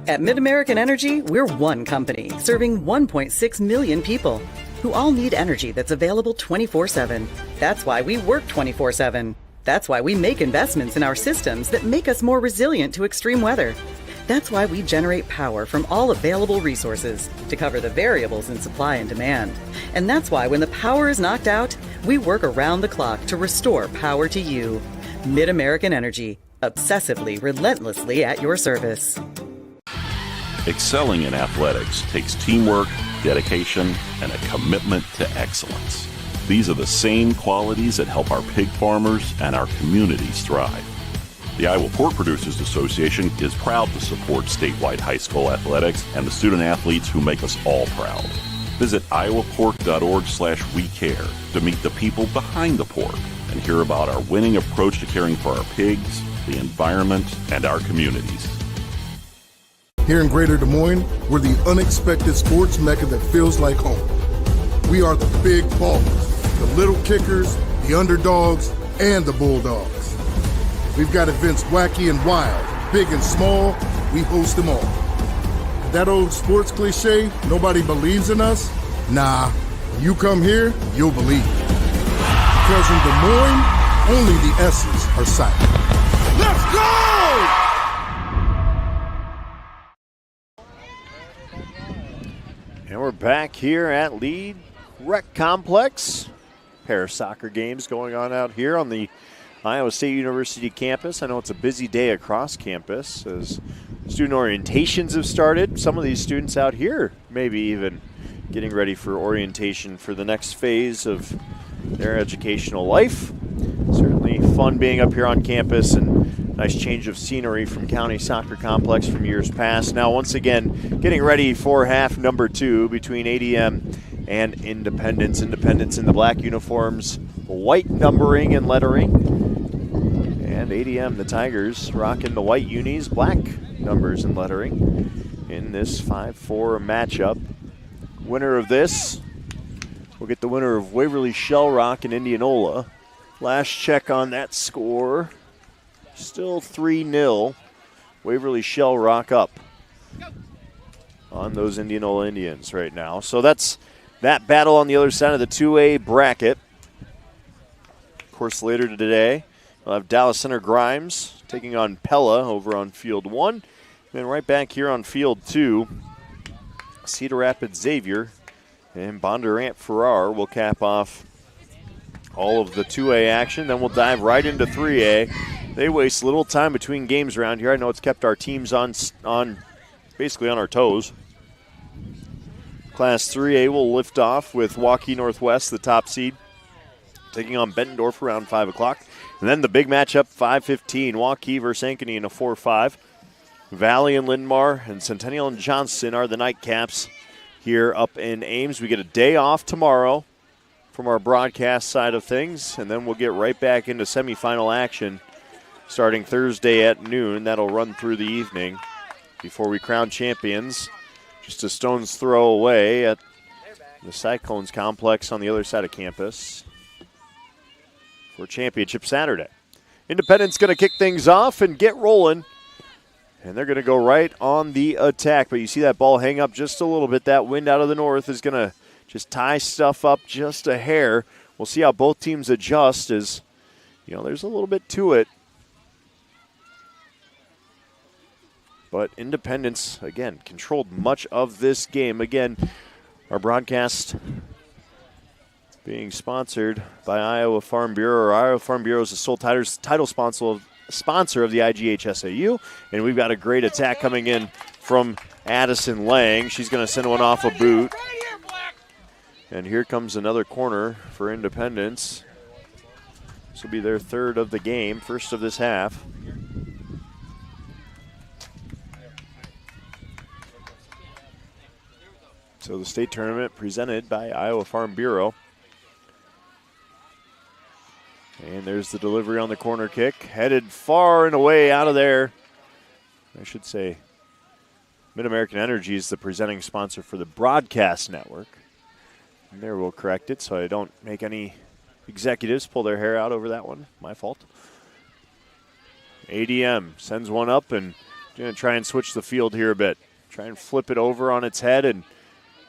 At MidAmerican Energy, we're one company serving 1.6 million people who all need energy that's available 24/7. That's why we work 24/7. That's why we make investments in our systems that make us more resilient to extreme weather. That's why we generate power from all available resources to cover the variables in supply and demand. And that's why when the power is knocked out, we work around the clock to restore power to you. MidAmerican Energy, obsessively, relentlessly at your service. Excelling in athletics takes teamwork, dedication, and a commitment to excellence. These are the same qualities that help our pig farmers and our communities thrive. The Iowa Pork Producers Association is proud to support statewide high school athletics and the student athletes who make us all proud. Visit iowapork.org/wecare to meet the people behind the pork and hear about our winning approach to caring for our pigs, the environment, and our communities. Here in Greater Des Moines, we're the unexpected sports mecca that feels like home. We are the big ballers, the little kickers, the underdogs, and the bulldogs. We've got events wacky and wild, big and small, we host them all. That old sports cliche, nobody believes in us? Nah, when you come here, you'll believe it. Because in Des Moines, only the S's are silent. Let's go! And we're back here at Lead Rec Complex. Pair of soccer games going on out here on the Iowa State University campus. I know it's a busy day across campus as student orientations have started. Some of these students out here maybe even getting ready for orientation for the next phase of their educational life. Certainly fun being up here on campus, and nice change of scenery from County Soccer Complex from years past. Now once again getting ready for half number 2 between ADM and Independence. Independence in the black uniforms, white numbering and lettering. And ADM, the Tigers, rocking the white unis, black numbers and lettering in this 5-4 matchup. winner of this will get the winner of Waverly Shell Rock and Indianola. Last check on that score, still 3-0. Waverly Shell Rock up on those Indianola Indians right now. So that's that battle on the other side of the 2A bracket. Of course, later today, we'll have Dallas Center Grimes taking on Pella over on Field 1. And then right back here on Field 2, Cedar Rapids Xavier and Bondurant Farrar will cap off all of the 2A action. Then we'll dive right into 3A. They waste little time between games around here. I know it's kept our teams on basically on our toes. Class 3A will lift off with Waukee Northwest, the top seed, taking on Bettendorf around 5 o'clock. And then the big matchup, 5:15, Waukee versus Ankeny in a 4-5. Valley and Lindmar and Centennial and Johnston are the nightcaps here up in Ames. We get a day off tomorrow from our broadcast side of things, and then we'll get right back into semifinal action starting Thursday at noon. That'll run through the evening before we crown champions. Just a stone's throw away at the Cyclones complex on the other side of campus for Championship Saturday. Independent's going to kick things off and get rolling, and they're going to go right on the attack. But you see that ball hang up just a little bit. That wind out of the north is going to just tie stuff up just a hair. We'll see how both teams adjust as, you know, there's a little bit to it. But Independence, again, controlled much of this game. Again, our broadcast being sponsored by Iowa Farm Bureau. Iowa Farm Bureau is the sole title sponsor of the IGHSAU. And we've got a great attack coming in from Addison Lang. She's going to send one off a boot. And here comes another corner for Independence. This will be their third of the game, first of this half. So the state tournament presented by Iowa Farm Bureau. And there's the delivery on the corner kick. Headed far and away out of there. I should say Mid-American Energy is the presenting sponsor for the broadcast network. And there we'll correct it so I don't make any executives pull their hair out over that one. My fault. ADM sends one up and going to try and switch the field here a bit. Try and flip it over on its head, and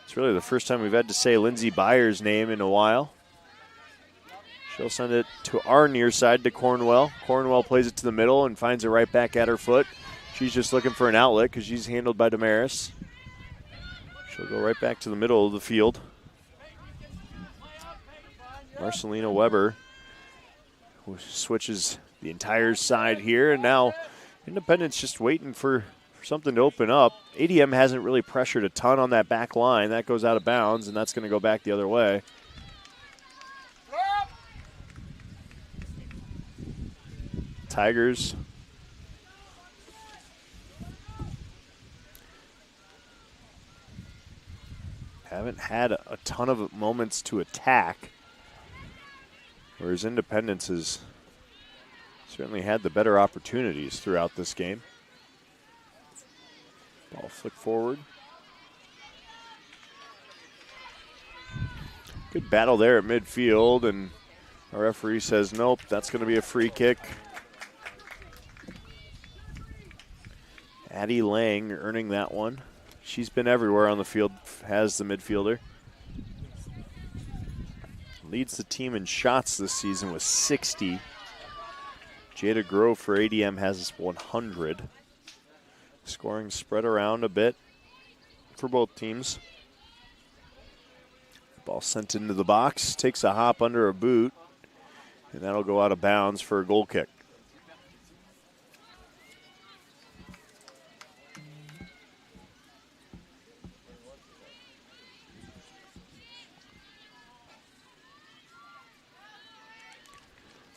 it's really the first time we've had to say Lindsey Byers' name in a while. She'll send it to our near side to Cornwell. Cornwell plays it to the middle and finds it right back at her foot. She's just looking for an outlet because she's handled by Damaris. She'll go right back to the middle of the field. Marcelina Weber switches the entire side here, and now Independence just waiting for something to open up. ADM hasn't really pressured a ton on that back line. That goes out of bounds, and that's going to go back the other way. Tigers haven't had a ton of moments to attack, whereas Independence has certainly had the better opportunities throughout this game. Ball flick forward. Good battle there at midfield, and our referee says nope, that's going to be a free kick. Addie Lang earning that one. She's been everywhere on the field, has the midfielder. Leads the team in shots this season with 60. Jada Grove for ADM has 100. Scoring spread around a bit for both teams. Ball sent into the box, takes a hop under a boot, and that'll go out of bounds for a goal kick.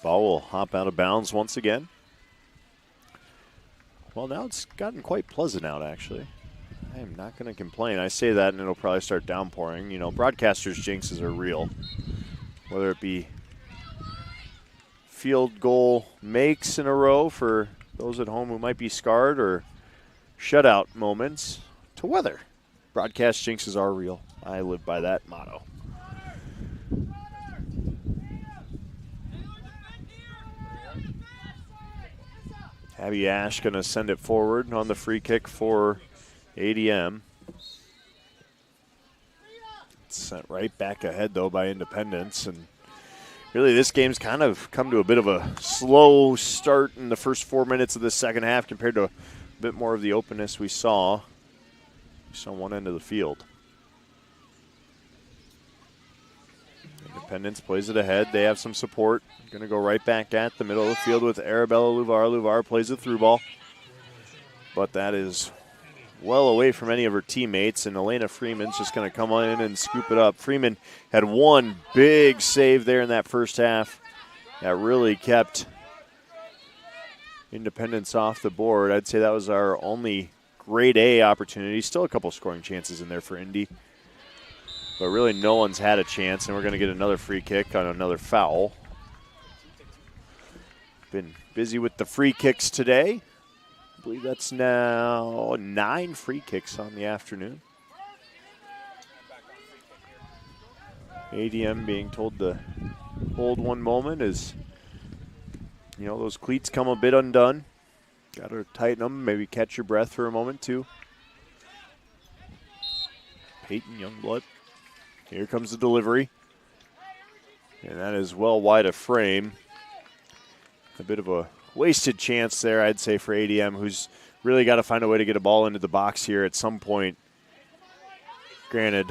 Ball will hop out of bounds once again. Well, now it's gotten quite pleasant out, actually. I am not going to complain. I say that, and it'll probably start downpouring. You know, broadcasters' jinxes are real. Whether it be field goal makes in a row for those at home who might be scarred, or shutout moments, to weather. Broadcast jinxes are real. I live by that motto. Abby Ash going to send it forward on the free kick for ADM. It's sent right back ahead, though, by Independence. And really, this game's kind of come to a bit of a slow start in the first 4 minutes of the second half compared to a bit more of the openness we saw. Just on one end of the field. Independence plays it ahead. They have some support. Going to go right back at the middle of the field with Arabella Luvar. Luvar plays a through ball. But that is well away from any of her teammates, and Elena Freeman's just going to come on in and scoop it up. Freeman had one big save there in that first half that really kept Independence off the board. I'd say that was our only grade A opportunity. Still a couple scoring chances in there for Indy. But really no one's had a chance, and we're going to get another free kick on another foul. Been busy with the free kicks today. I believe that's now 9 free kicks on the afternoon. ADM being told to hold one moment as, you know, those cleats come a bit undone. Got to tighten them, maybe catch your breath for a moment too. Peyton Youngblood. Here comes the delivery. And that is well wide of frame. A bit of a wasted chance there, I'd say, for ADM, who's really got to find a way to get a ball into the box here at some point. Granted,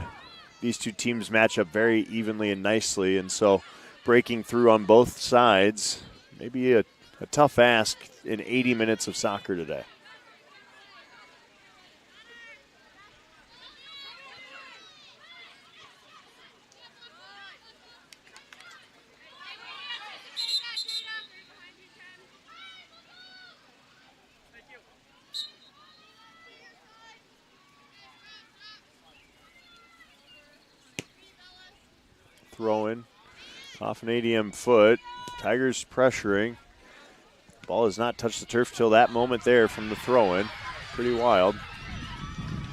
these two teams match up very evenly and nicely, and so breaking through on both sides may be a tough ask in 80 minutes of soccer today. Throw in off an ADM foot. Tigers pressuring. Ball has not touched the turf till that moment there from the throw in. Pretty wild.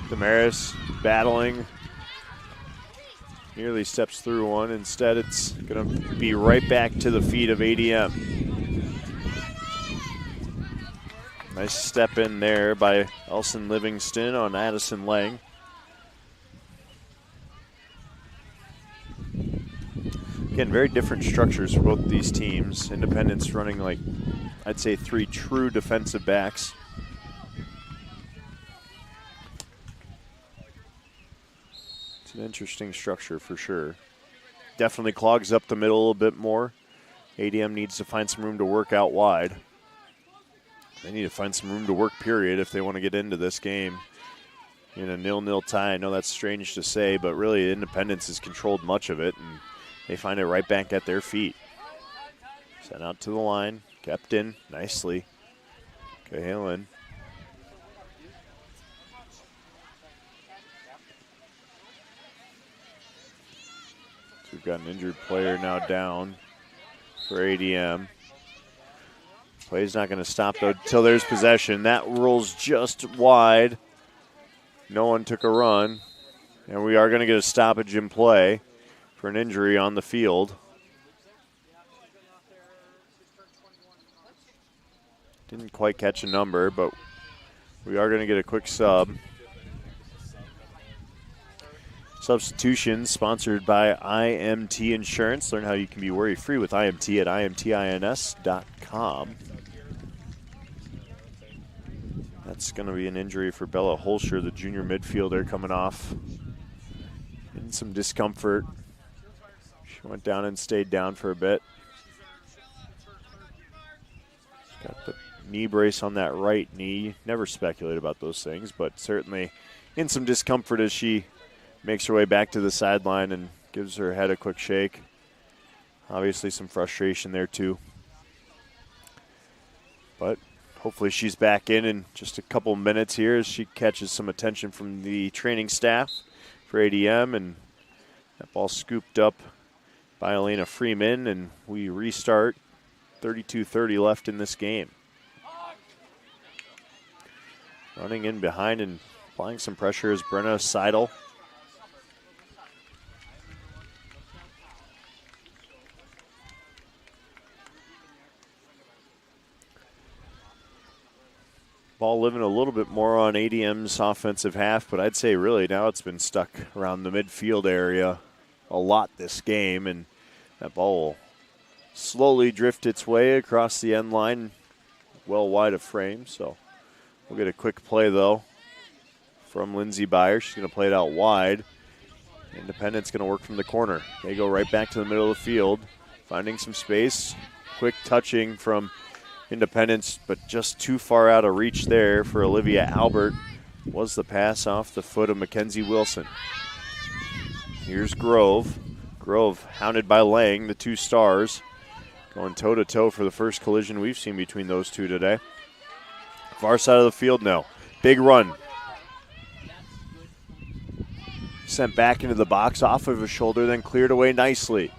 Damaris battling. Nearly steps through one. Instead, it's going to be right back to the feet of ADM. Nice step in there by Elson Livingston on Addison Lang. Again, very different structures for both these teams. Independence running like, I'd say, 3 true defensive backs. It's an interesting structure for sure. Definitely clogs up the middle a little bit more. ADM needs to find some room to work out wide. They need to find some room to work, period, if they want to get into this game in a 0-0 tie. I know that's strange to say, but really Independence has controlled much of it, and they find it right back at their feet. Sent out to the line, kept in nicely. Cahalan. So we've got an injured player now down for ADM. Play's not going to stop, though, until there's possession. That rolls just wide. No one took a run. And we are going to get a stoppage in play for an injury on the field. Didn't quite catch a number, but we are going to get a quick sub. Substitutions sponsored by IMT Insurance. Learn how you can be worry-free with IMT at imtins.com. That's going to be an injury for Bella Holscher, the junior midfielder, coming off in some discomfort. She went down and stayed down for a bit. Got the knee brace on that right knee. Never speculate about those things, but certainly in some discomfort as she makes her way back to the sideline and gives her head a quick shake. Obviously some frustration there too. But hopefully she's back in just a couple minutes here as she catches some attention from the training staff for ADM, and that ball scooped up by Elena Freeman, and we restart. 32:30 left in this game. Running in behind and applying some pressure is Brenna Seidel. Ball living a little bit more on ADM's offensive half, but I'd say really now it's been stuck around the midfield area a lot this game, and that ball will slowly drift its way across the end line, well wide of frame. So we'll get a quick play, though, from Lindsay Byer. She's going to play it out wide. Independent's going to work from the corner. They go right back to the middle of the field, finding some space. Quick touching from Independence, but just too far out of reach there for Olivia Albert. Was the pass off the foot of Mackenzie Wilson. Here's Grove. Grove hounded by Lang, the two stars. Going toe-to-toe for the first collision we've seen between those two today. Far side of the field now. Big run. Sent back into the box off of his shoulder, then cleared away nicely.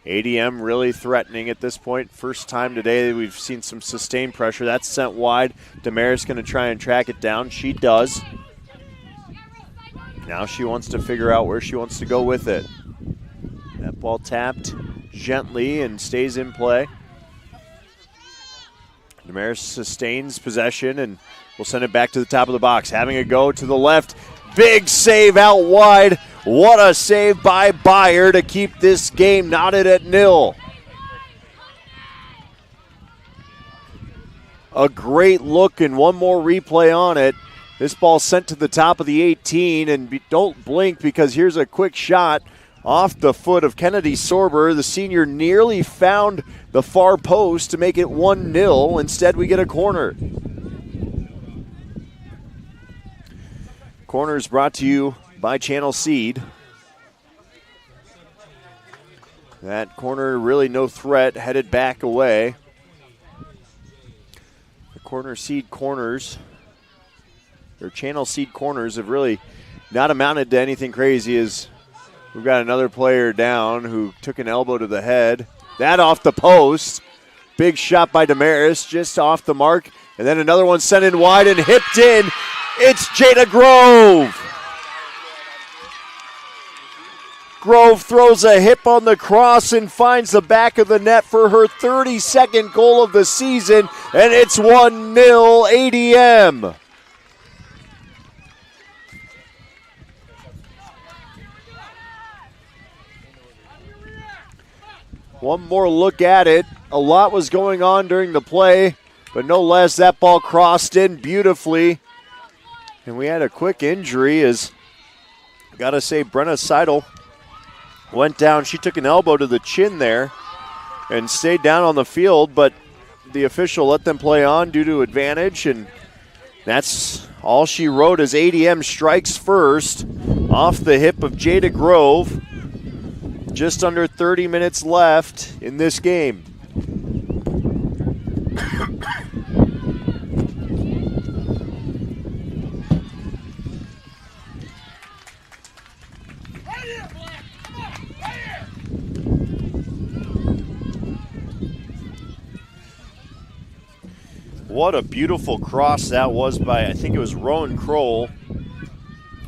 ADM really threatening at this point. First time today we've seen some sustained pressure. That's sent wide. Damaris going to try and track it down. She does. Now she wants to figure out where she wants to go with it. That ball tapped gently and stays in play. Damaris sustains possession and will send it back to the top of the box. Having a go to the left. Big save out wide. What a save by Byer to keep this game knotted at 0. A great look and one more replay on it. This ball sent to the top of the 18, and don't blink because here's a quick shot off the foot of Kennedy Sorber. The senior nearly found the far post to make it 1-0. Instead, we get a corner. Corner is brought to you by Channel Seed. That corner really no threat, headed back away. The corner seed corners, or Channel Seed corners, have really not amounted to anything crazy, as we've got another player down who took an elbow to the head. That off the post. Big shot by Damaris, just off the mark. And then another one sent in wide and hipped in. It's Jada Grove. Grove throws a hip on the cross and finds the back of the net for her 32nd goal of the season, and it's 1-0 ADM. One more look at it. A lot was going on during the play, but no less, that ball crossed in beautifully. And we had a quick injury, as got to say Brenna Seidel went down. She took an elbow to the chin there and stayed down on the field, but the official let them play on due to advantage, and that's all she wrote as ADM strikes first off the hip of Jada Grove. Just under 30 minutes left in this game. What a beautiful cross that was by, I think it was Rowan Kroll.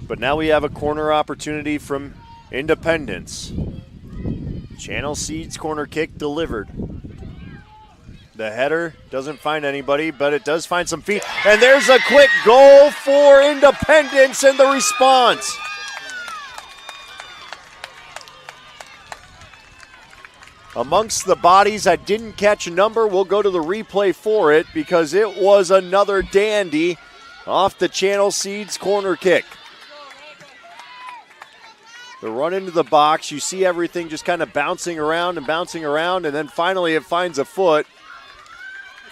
But now we have a corner opportunity from Independence. Channel Seeds corner kick delivered. The header doesn't find anybody, but it does find some feet. And there's a quick goal for Independence and the response. Amongst the bodies, I didn't catch a number. We'll go to the replay for it because it was another dandy off the Channel Seeds corner kick. The run into the box, you see everything just kind of bouncing around, and then finally it finds a foot.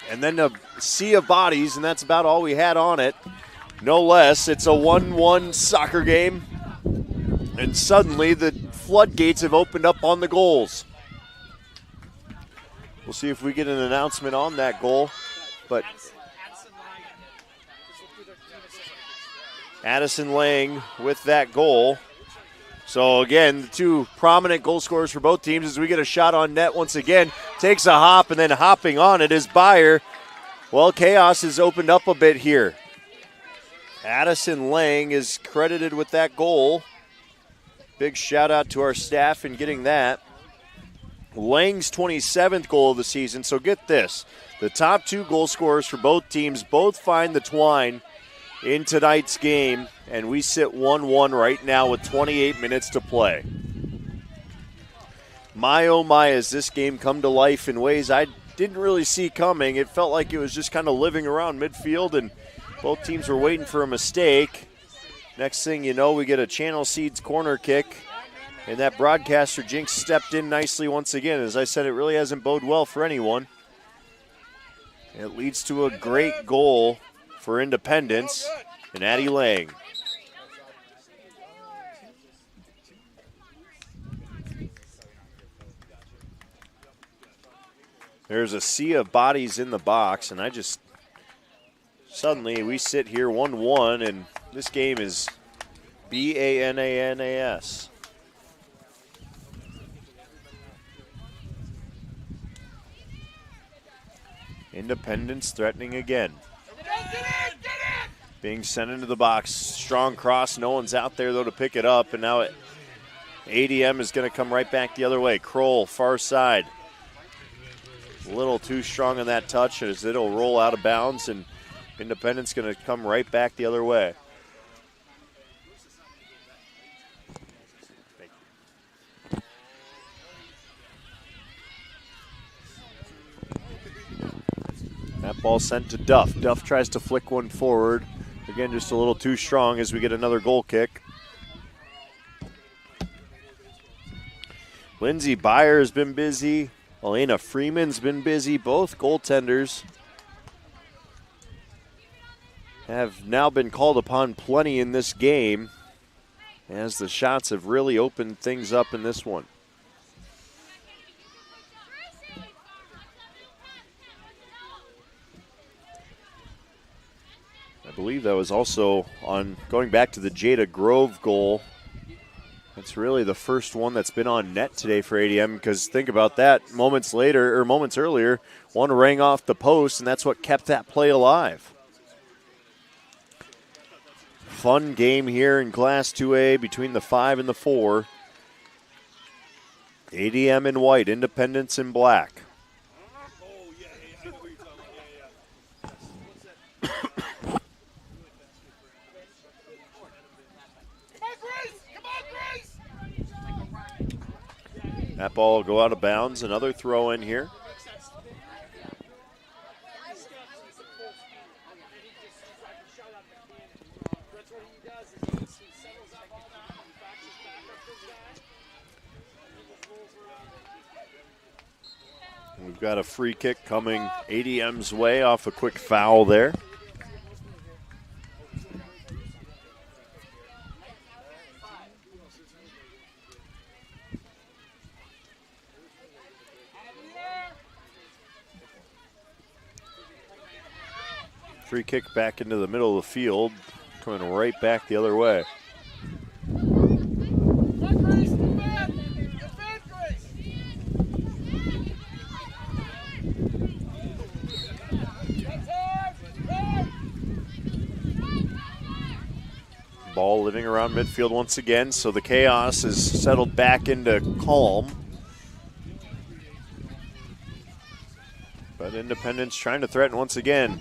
And then a sea of bodies, and that's about all we had on it. No less, it's a 1-1 soccer game. And suddenly the floodgates have opened up on the goals. We'll see if we get an announcement on that goal. But Addison Lang with that goal. So again, the two prominent goal scorers for both teams as we get a shot on net once again. Takes a hop, and then hopping on it is Byer. Well, chaos has opened up a bit here. Addison Lang is credited with that goal. Big shout out to our staff in getting that. Lang's 27th goal of the season. So get this. The top 2 goal scorers for both teams both find the twine in tonight's game, and we sit 1-1 right now with 28 minutes to play. My, oh my, has this game come to life in ways I didn't really see coming. It felt like it was just kind of living around midfield, and both teams were waiting for a mistake. Next thing you know, we get a Channel Seeds corner kick, and that broadcaster Jinx stepped in nicely once again. As I said, it really hasn't boded well for anyone. It leads to a great goal for Independence and Addie Lang. There's a sea of bodies in the box, and suddenly we sit here 1-1, and this game is BANANAS. Independence threatening again. Being sent into the box. Strong cross. No one's out there, though, to pick it up. And now ADM is going to come right back the other way. Kroll, far side. A little too strong on that touch as it'll roll out of bounds, and Independence going to come right back the other way. That ball sent to Duff. Duff tries to flick one forward. Again, just a little too strong as we get another goal kick. Lindsey Byer has been busy. Elena Freeman's been busy. Both goaltenders have now been called upon plenty in this game as the shots have really opened things up in this one. I believe that was also on, going back to the Jada Grove goal. That's really the first one that's been on net today for ADM, because think about that, moments earlier, one rang off the post, and that's what kept that play alive. Fun game here in Class 2A between the 5 and the 4. ADM in white, Independence in black. That ball will go out of bounds. Another throw in here. We've got a free kick coming ADM's way off a quick foul there. Free kick back into the middle of the field, coming right back the other way. Ball living around midfield once again, so the chaos is settled back into calm. But Independence trying to threaten once again.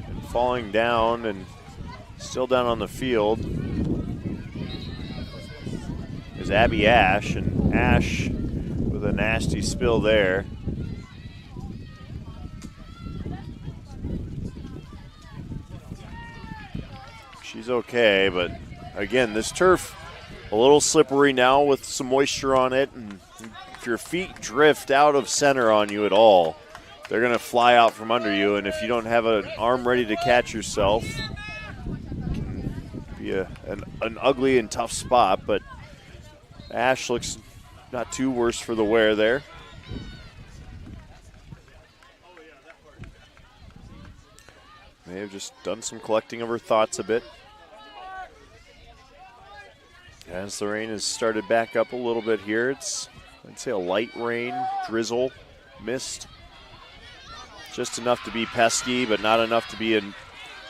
And falling down and still down on the field is Abby Ash, and Ash with a nasty spill there. She's okay, but again, this turf a little slippery now with some moisture on it, and if your feet drift out of center on you at all, they're going to fly out from under you, and if you don't have an arm ready to catch yourself, it can be an ugly and tough spot. But Ash looks not too worse for the wear there. May have just done some collecting of her thoughts a bit. As the rain has started back up a little bit here, it's, I'd say, a light rain, drizzle, mist. Just enough to be pesky, but not enough to be an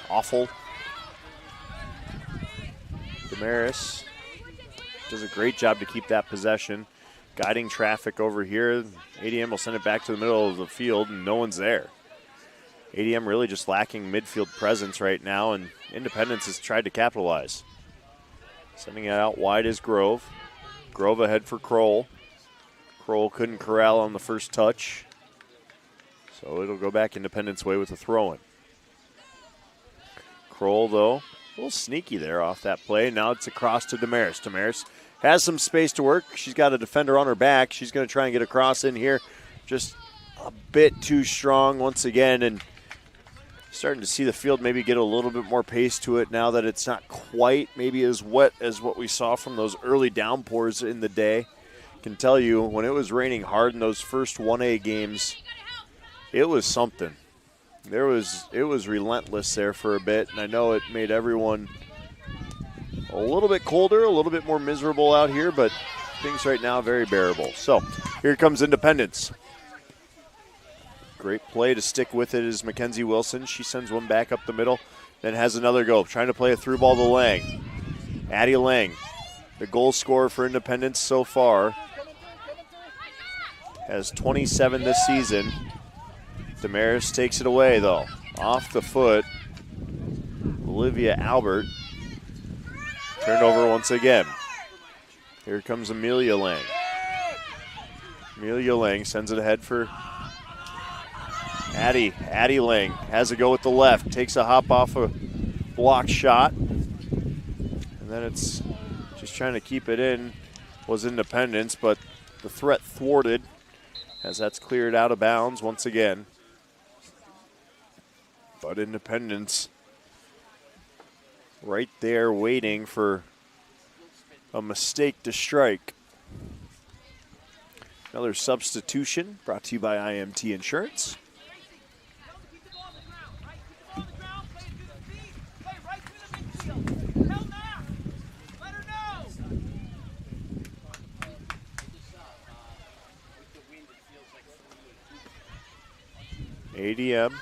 awful. Damaris does a great job to keep that possession. guiding traffic over here. ADM will send it back to the middle of the field, and no one's there. ADM really just lacking midfield presence right now, and Independence has tried to capitalize. Sending it out wide is Grove. Grove ahead for Kroll. Kroll couldn't corral on the first touch, so it'll go back Independence way with a throw-in. Kroll, though, a little sneaky there off that play. Now it's across to Damaris. Damaris has some space to work. She's got a defender on her back. She's going to try and get across in here. Just a bit too strong once again, and starting to see the field maybe get a little bit more pace to it now that it's not quite maybe as wet as what we saw from those early downpours in the day. I can tell you, when it was raining hard in those first 1A games, it was something. It was relentless there for a bit, and I know it made everyone a little bit colder, a little bit more miserable out here, but things right now very bearable. So here comes Independence. Great play to stick with it is Mackenzie Wilson. She sends one back up the middle, then has another go, trying to play a through ball to Lang. Addie Lang, the goal scorer for Independence so far, has 27 this season. Damaris takes it away, though. Off the foot, Olivia Albert. Turned over once again. Here comes Amelia Lang. Amelia Lang sends it ahead for Addie. Addie Lang has a go with the left. Takes a hop off a block shot. And then it's just trying to keep it in. Was Independence, but the threat thwarted as that's cleared out of bounds once again. But Independence right there waiting for a mistake to strike. Another substitution brought to you by IMT Insurance. ADM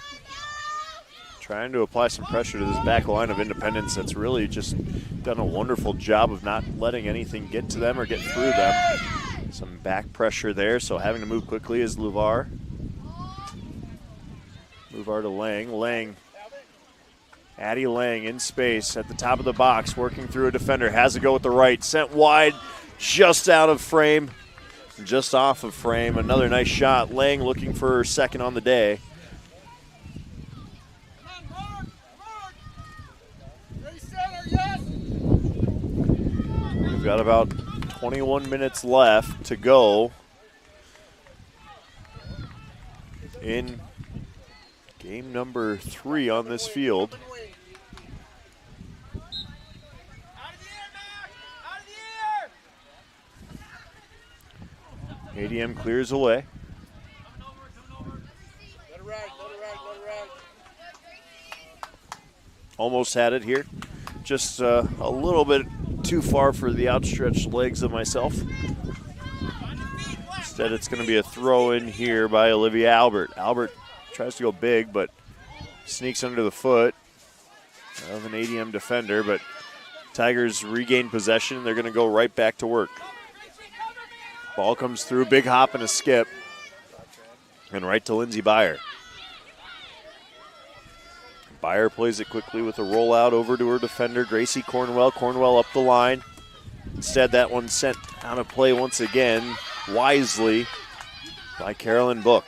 trying to apply some pressure to this back line of Independence that's really just done a wonderful job of not letting anything get to them or get through them. Some back pressure there, so having to move quickly is Luvar. Luvar to Lang. Lang, Addie Lang in space at the top of the box, working through a defender. Has a go with the right, sent wide, just out of frame, just off of frame. Another nice shot. Lang looking for her second on the day. We've got about 21 minutes left to go in game number 3 on this field. ADM clears away. Almost had it here. Just a little bit too far for the outstretched legs of myself. Instead, it's going to be a throw in here by Olivia Albert. Albert tries to go big, but sneaks under the foot of an ADM defender, but Tigers regain possession. They're going to go right back to work. Ball comes through, big hop and a skip, and right to Lindsay Byer. Byer plays it quickly with a rollout over to her defender, Gracie Cornwell. Cornwell up the line. Instead, that one sent out of play once again, wisely, by Carolyn Book.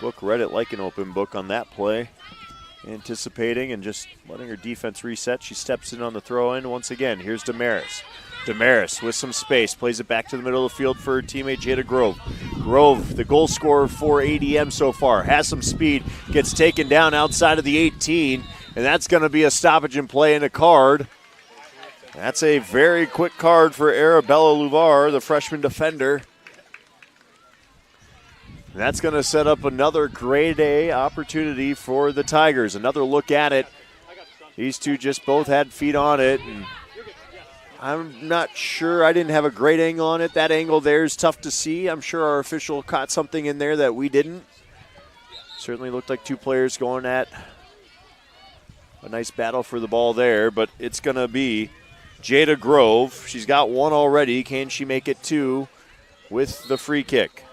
Book read it like an open book on that play. Anticipating and just letting her defense reset. She steps in on the throw-in once again. Here's Damaris. Damaris with some space, plays it back to the middle of the field for her teammate Jada Grove. Grove, the goal scorer for ADM so far, has some speed, gets taken down outside of the 18, and that's going to be a stoppage in play and a card. That's a very quick card for Arabella Luvar, the freshman defender. And that's going to set up another grade A opportunity for the Tigers. Another look at it. These two just both had feet on it, and I'm not sure. I didn't have a great angle on it. That angle there is tough to see. I'm sure our official caught something in there that we didn't. Certainly looked like two players going at a nice battle for the ball there, but it's going to be Jada Grove. She's got one already. Can she make it two? with the free kick.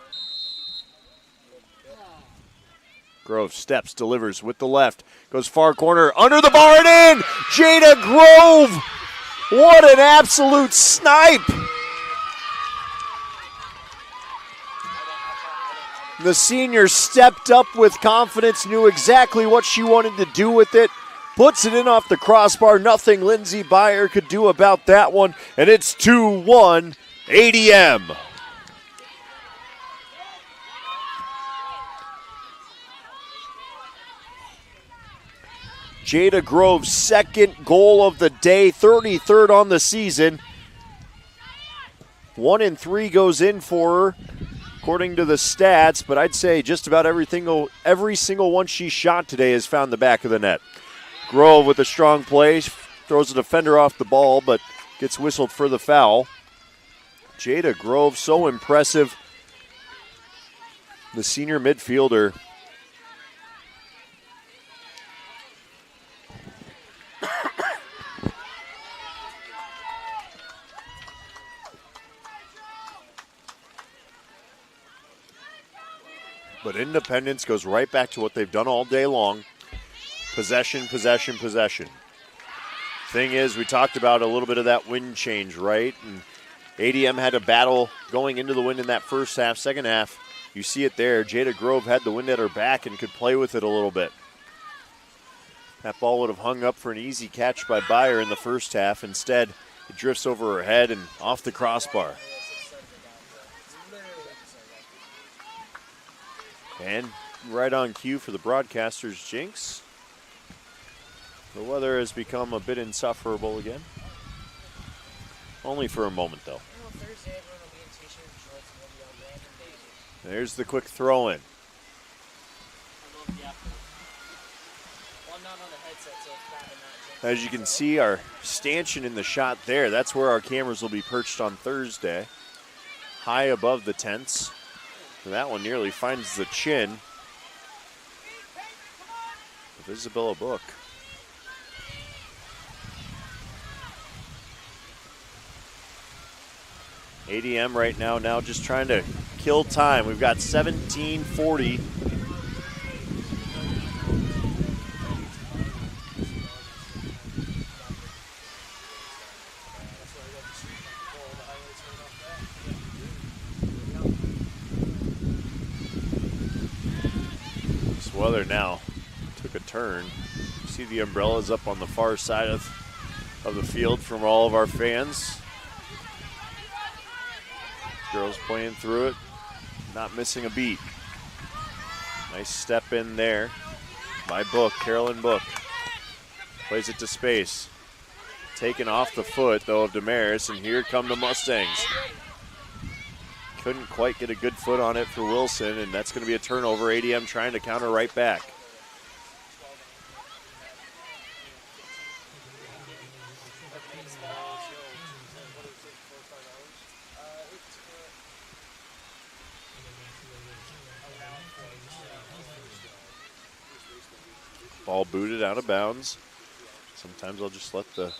Grove steps, delivers with the left. Goes far corner, under the bar and in! Jada Grove! What an absolute snipe! The senior stepped up with confidence, knew exactly what she wanted to do with it. Puts it in off the crossbar. Nothing Lindsey Byer could do about that one. And it's 2-1 ADM. Jada Grove's second goal of the day, 33rd on the season. 1 in 3 goes in for her, according to the stats, but I'd say just about every single one she shot today has found the back of the net. Grove with a strong play, throws a defender off the ball, but gets whistled for the foul. Jada Grove, so impressive. The senior midfielder. But Independence goes right back to what they've done all day long. Possession, possession, possession. Thing is, we talked about a little bit of that wind change, right? And ADM had a battle going into the wind in that first half. Second half, you see it there. Jada Grove had the wind at her back and could play with it a little bit. That ball would have hung up for an easy catch by Byer in the first half. Instead, it drifts over her head and off the crossbar. And right on cue for the broadcaster's jinx. The weather has become a bit insufferable again. Only for a moment, though. There's the quick throw in. As you can see, our stanchion in the shot there, that's where our cameras will be perched on Thursday. High above the tents. That one nearly finds the chin of Isabella Book. ADM right now just trying to kill time. We've got 17:40. This weather now took a turn. You see the umbrellas up on the far side of the field from all of our fans. Girls playing through it, not missing a beat. Nice step in there by Book, Carolyn Book. Plays it to space. Taken off the foot, though, of Damaris, and here come the Mustangs. Couldn't quite get a good foot on it for Wilson, and that's going to be a turnover. ADM trying to counter right back. Ball booted out of bounds. Sometimes I'll just let the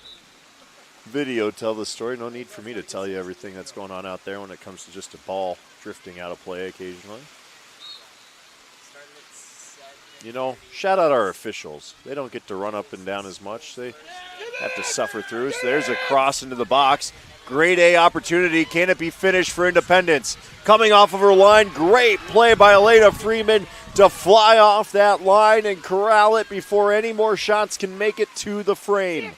video tell the story. No need for me to tell you everything that's going on out there when it comes to just a ball drifting out of play occasionally. You know, shout out our officials. They don't get to run up and down as much. They have to suffer through. So there's a cross into the box. Grade A opportunity. Can it be finished for Independence? Coming off of her line. Great play by Elena Freeman to fly off that line and corral it before any more shots can make it to the frame.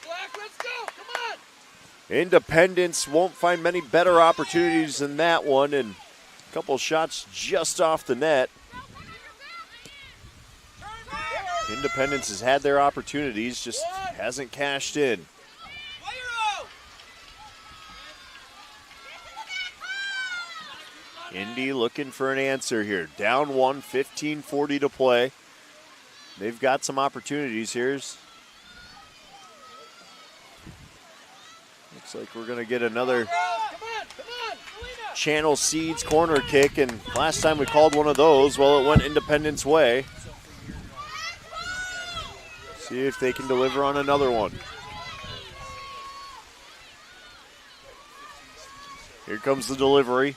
Independence won't find many better opportunities than that one, and a couple shots just off the net. Independence has had their opportunities, just hasn't cashed in. Indy looking for an answer here. Down one, 15:40 to play. They've got some opportunities here. Looks like we're going to get another Channel Seeds corner kick, and last time we called one of those, well, it went Independence way. See if they can deliver on another one. Here comes the delivery.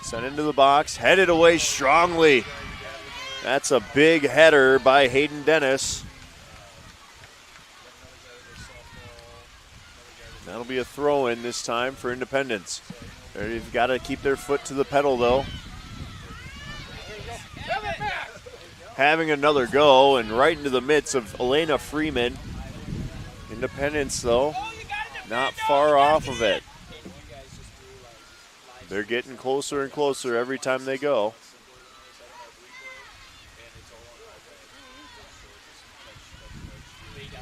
Sent into the box, headed away strongly. That's a big header by Hayden Dennis. That'll be a throw-in this time for Independence. They've got to keep their foot to the pedal, though. Having another go and right into the midst of Elena Freeman. Independence, though, not far off of it. They're getting closer and closer every time they go.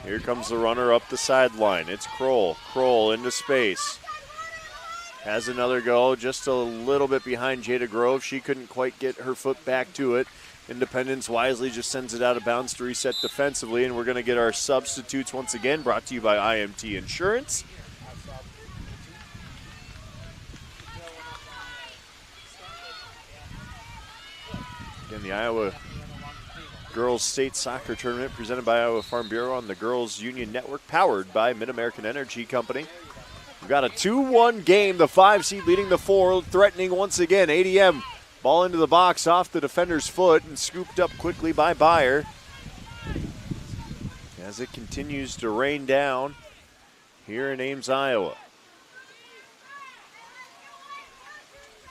Here comes the runner up the sideline. It's Kroll. Kroll into space. Has another go, just a little bit behind Jada Grove. She couldn't quite get her foot back to it. Independence wisely just sends it out of bounds to reset defensively, and we're going to get our substitutes once again, brought to you by IMT Insurance. Again, the Iowa Girls State Soccer Tournament presented by Iowa Farm Bureau on the Girls Union Network, powered by Mid-American Energy Company. We've got a 2-1 game, the 5 seed leading the 4, threatening once again. ADM ball into the box off the defender's foot and scooped up quickly by Byer. As it continues to rain down here in Ames, Iowa.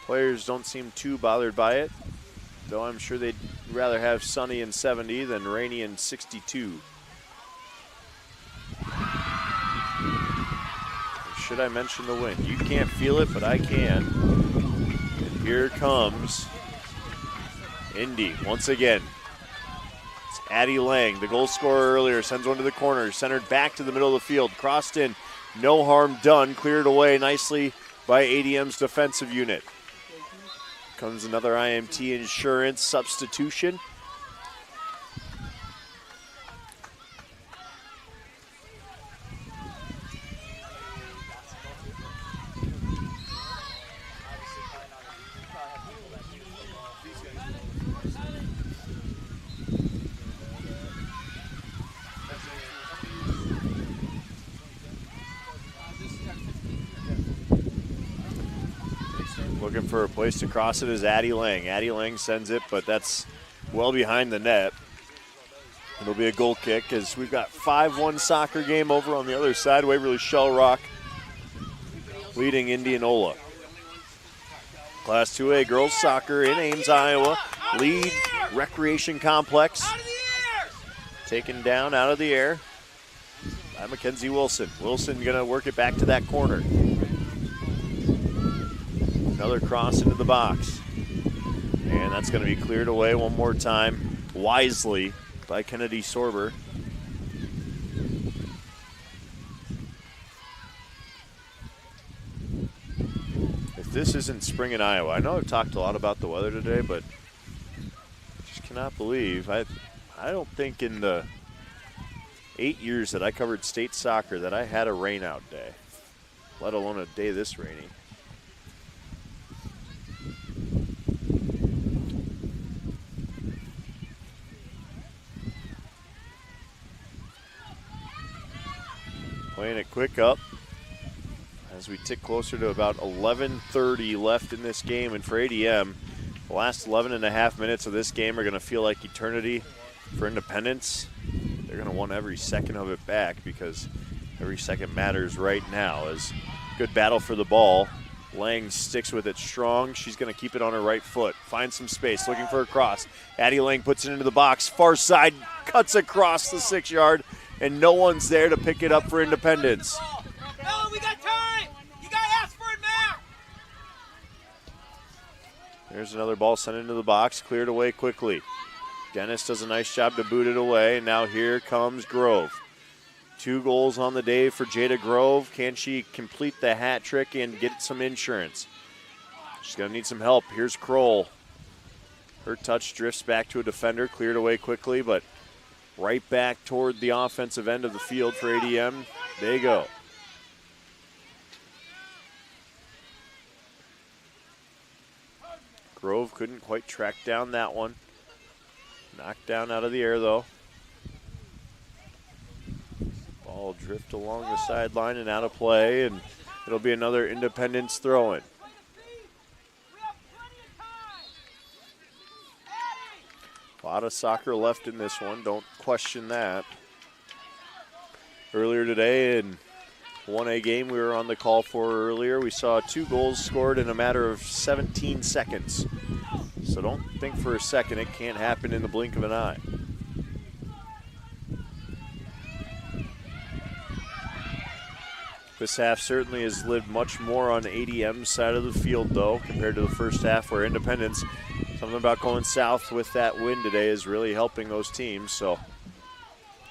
Players don't seem too bothered by it, though I'm sure they'd rather have sunny and 70 than rainy and 62. Should I mention the wind? You can't feel it, but I can. And here comes Indy once again. It's Addie Lang, the goal scorer earlier, sends one to the corner, centered back to the middle of the field, crossed in, no harm done, cleared away nicely by ADM's defensive unit. Comes another IMT Insurance substitution. Looking for a place to cross it is Addie Lang. Addie Lang sends it, but that's well behind the net. It'll be a goal kick as we've got 5-1 soccer game over on the other side. Waverly Shell Rock leading Indianola. Class 2A girls soccer in Ames, Iowa. Lead Recreation Complex. Taken down out of the air by Mackenzie Wilson. Wilson gonna work it back to that corner. Another cross into the box. And that's going to be cleared away one more time, wisely, by Kennedy Sorber. If this isn't spring in Iowa, I know I've talked a lot about the weather today, but I just cannot believe. I don't think in the 8 years that I covered state soccer that I had a rainout day, let alone a day this rainy. Playing it quick up as we tick closer to about 11:30 left in this game. And for ADM, the last 11 and a half minutes of this game are going to feel like eternity for Independence. They're going to want every second of it back because every second matters right now. As good battle for the ball. Lang sticks with it strong. She's going to keep it on her right foot. Finds some space, looking for a cross. Addie Lang puts it into the box. Far side, cuts across the 6-yard. And no one's there to pick it up for Independence. Ellen, we got time! You got to ask for it back! There's another ball sent into the box, cleared away quickly. Dennis does a nice job to boot it away, and now here comes Grove. 2 goals on the day for Jada Grove. Can she complete the hat trick and get some insurance? She's going to need some help. Here's Kroll. Her touch drifts back to a defender, cleared away quickly, but right back toward the offensive end of the field for ADM. They go. Grove couldn't quite track down that one. Knocked down out of the air, though. Ball drift along the sideline and out of play, and it'll be another Independence throw-in. A lot of soccer left in this one, don't question that. Earlier today in 1A game we were on the call for earlier, we saw 2 goals scored in a matter of 17 seconds. So don't think for a second it can't happen in the blink of an eye. This half certainly has lived much more on ADM's side of the field, though, compared to the first half where Independence, something about going south with that win today is really helping those teams. So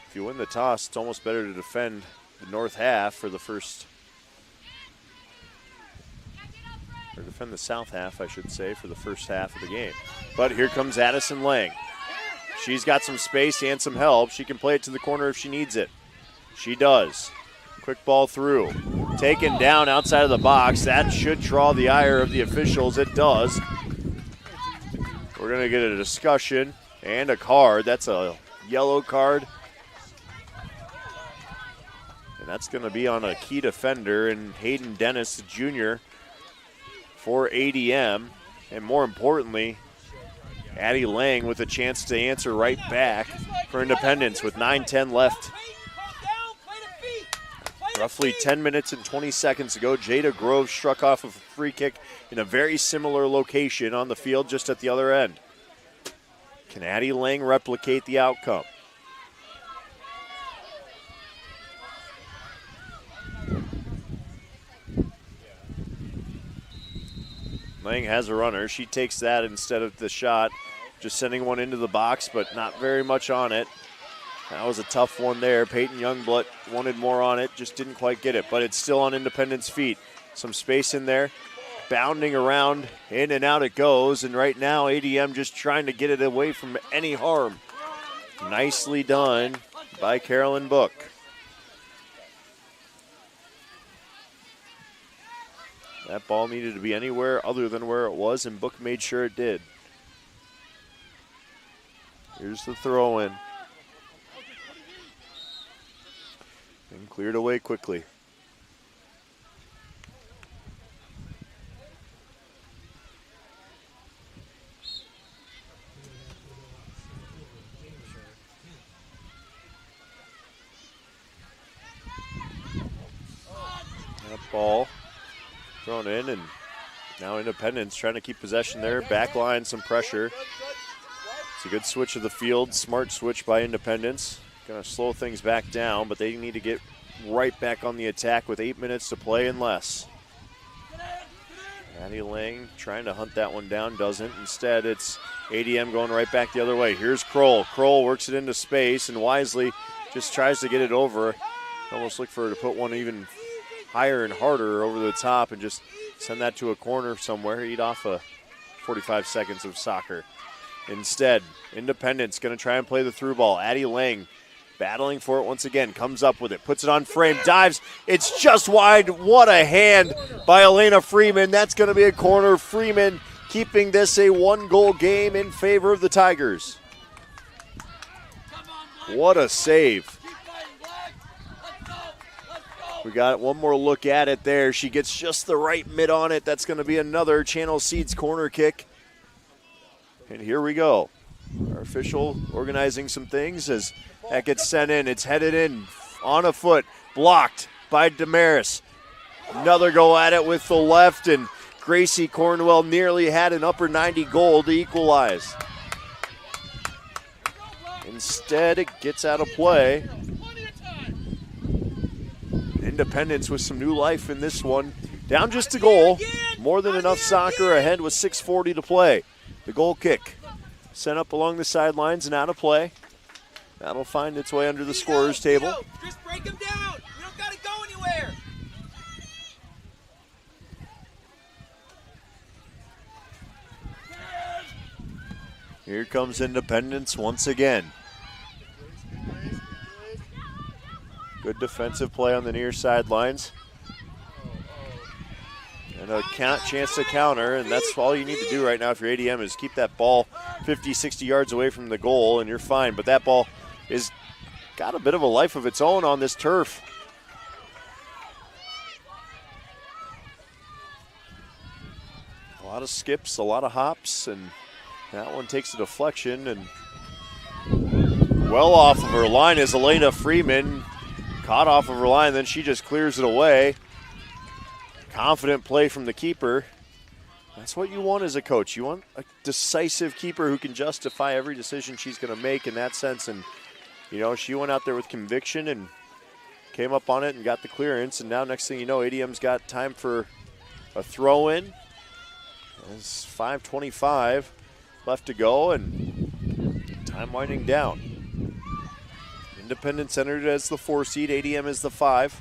if you win the toss, it's almost better to defend the north half for the first, or defend the south half, I should say, for the first half of the game. But here comes Addison Lang. She's got some space and some help. She can play it to the corner if she needs it. She does. Quick ball through. Taken down outside of the box. That should draw the ire of the officials. It does. We're going to get a discussion and a card. That's a yellow card. And that's going to be on a key defender and Hayden Dennis Jr. for ADM. And more importantly, Addie Lang with a chance to answer right back for Independence with 9:10 left. Roughly 10 minutes and 20 seconds ago, Jada Grove struck off of a free kick in a very similar location on the field just at the other end. Can Addie Lang replicate the outcome? Lang has a runner. She takes that instead of the shot, just sending one into the box, but not very much on it. That was a tough one there. Peyton Youngblood wanted more on it, just didn't quite get it, but it's still on Independence feet. Some space in there, bounding around, in and out it goes, and right now ADM just trying to get it away from any harm. Nicely done by Carolyn Book. That ball needed to be anywhere other than where it was, and Book made sure it did. Here's the throw in. And cleared away quickly. That ball thrown in, and now Independence trying to keep possession there. Back line, some pressure. It's a good switch of the field, smart switch by Independence. Going to slow things back down, but they need to get right back on the attack with 8 minutes to play and less. Addie Lang trying to hunt that one down, doesn't. Instead, it's ADM going right back the other way. Here's Kroll. Kroll works it into space and wisely just tries to get it over. Almost look for her to put one even higher and harder over the top and just send that to a corner somewhere, eat off 45 seconds of soccer. Instead, Independence going to try and play the through ball. Addie Lang battling for it once again, comes up with it, puts it on frame, dives. It's just wide. What a hand by Elena Freeman. That's going to be a corner. Freeman keeping this a 1-goal game in favor of the Tigers. What a save. We got one more look at it there. She gets just the right mid on it. That's going to be another Channel Seeds corner kick. And here we go. Our official organizing some things as that gets sent in. It's headed in on a foot, blocked by Damaris. Another go at it with the left, and Gracie Cornwell nearly had an upper 90 goal to equalize. Instead, it gets out of play. Independence with some new life in this one. Down just a goal. More than enough soccer ahead with 6:40 to play. The goal kick sent up along the sidelines and out of play. That'll find its way under the scorer's table. Just break them down. You don't got to go anywhere. Here comes Independence once again. Good defensive play on the near sidelines. And a chance to counter, and that's all you need to do right now if you're ADM is keep that ball 50, 60 yards away from the goal, and you're fine. But that ball is got a bit of a life of its own on this turf. A lot of skips, a lot of hops, and that one takes a deflection and Well off of her line is Elena Freeman. Caught off of her line, then she just clears it away. Confident play from the keeper. That's what you want as a coach. You want a decisive keeper who can justify every decision she's going to make in that sense. And, you know, she went out there with conviction and came up on it and got the clearance. And now next thing you know, ADM's got time for a throw-in. There's 5:25 left to go and time winding down. Independence entered as the 4 seed, ADM is the 5.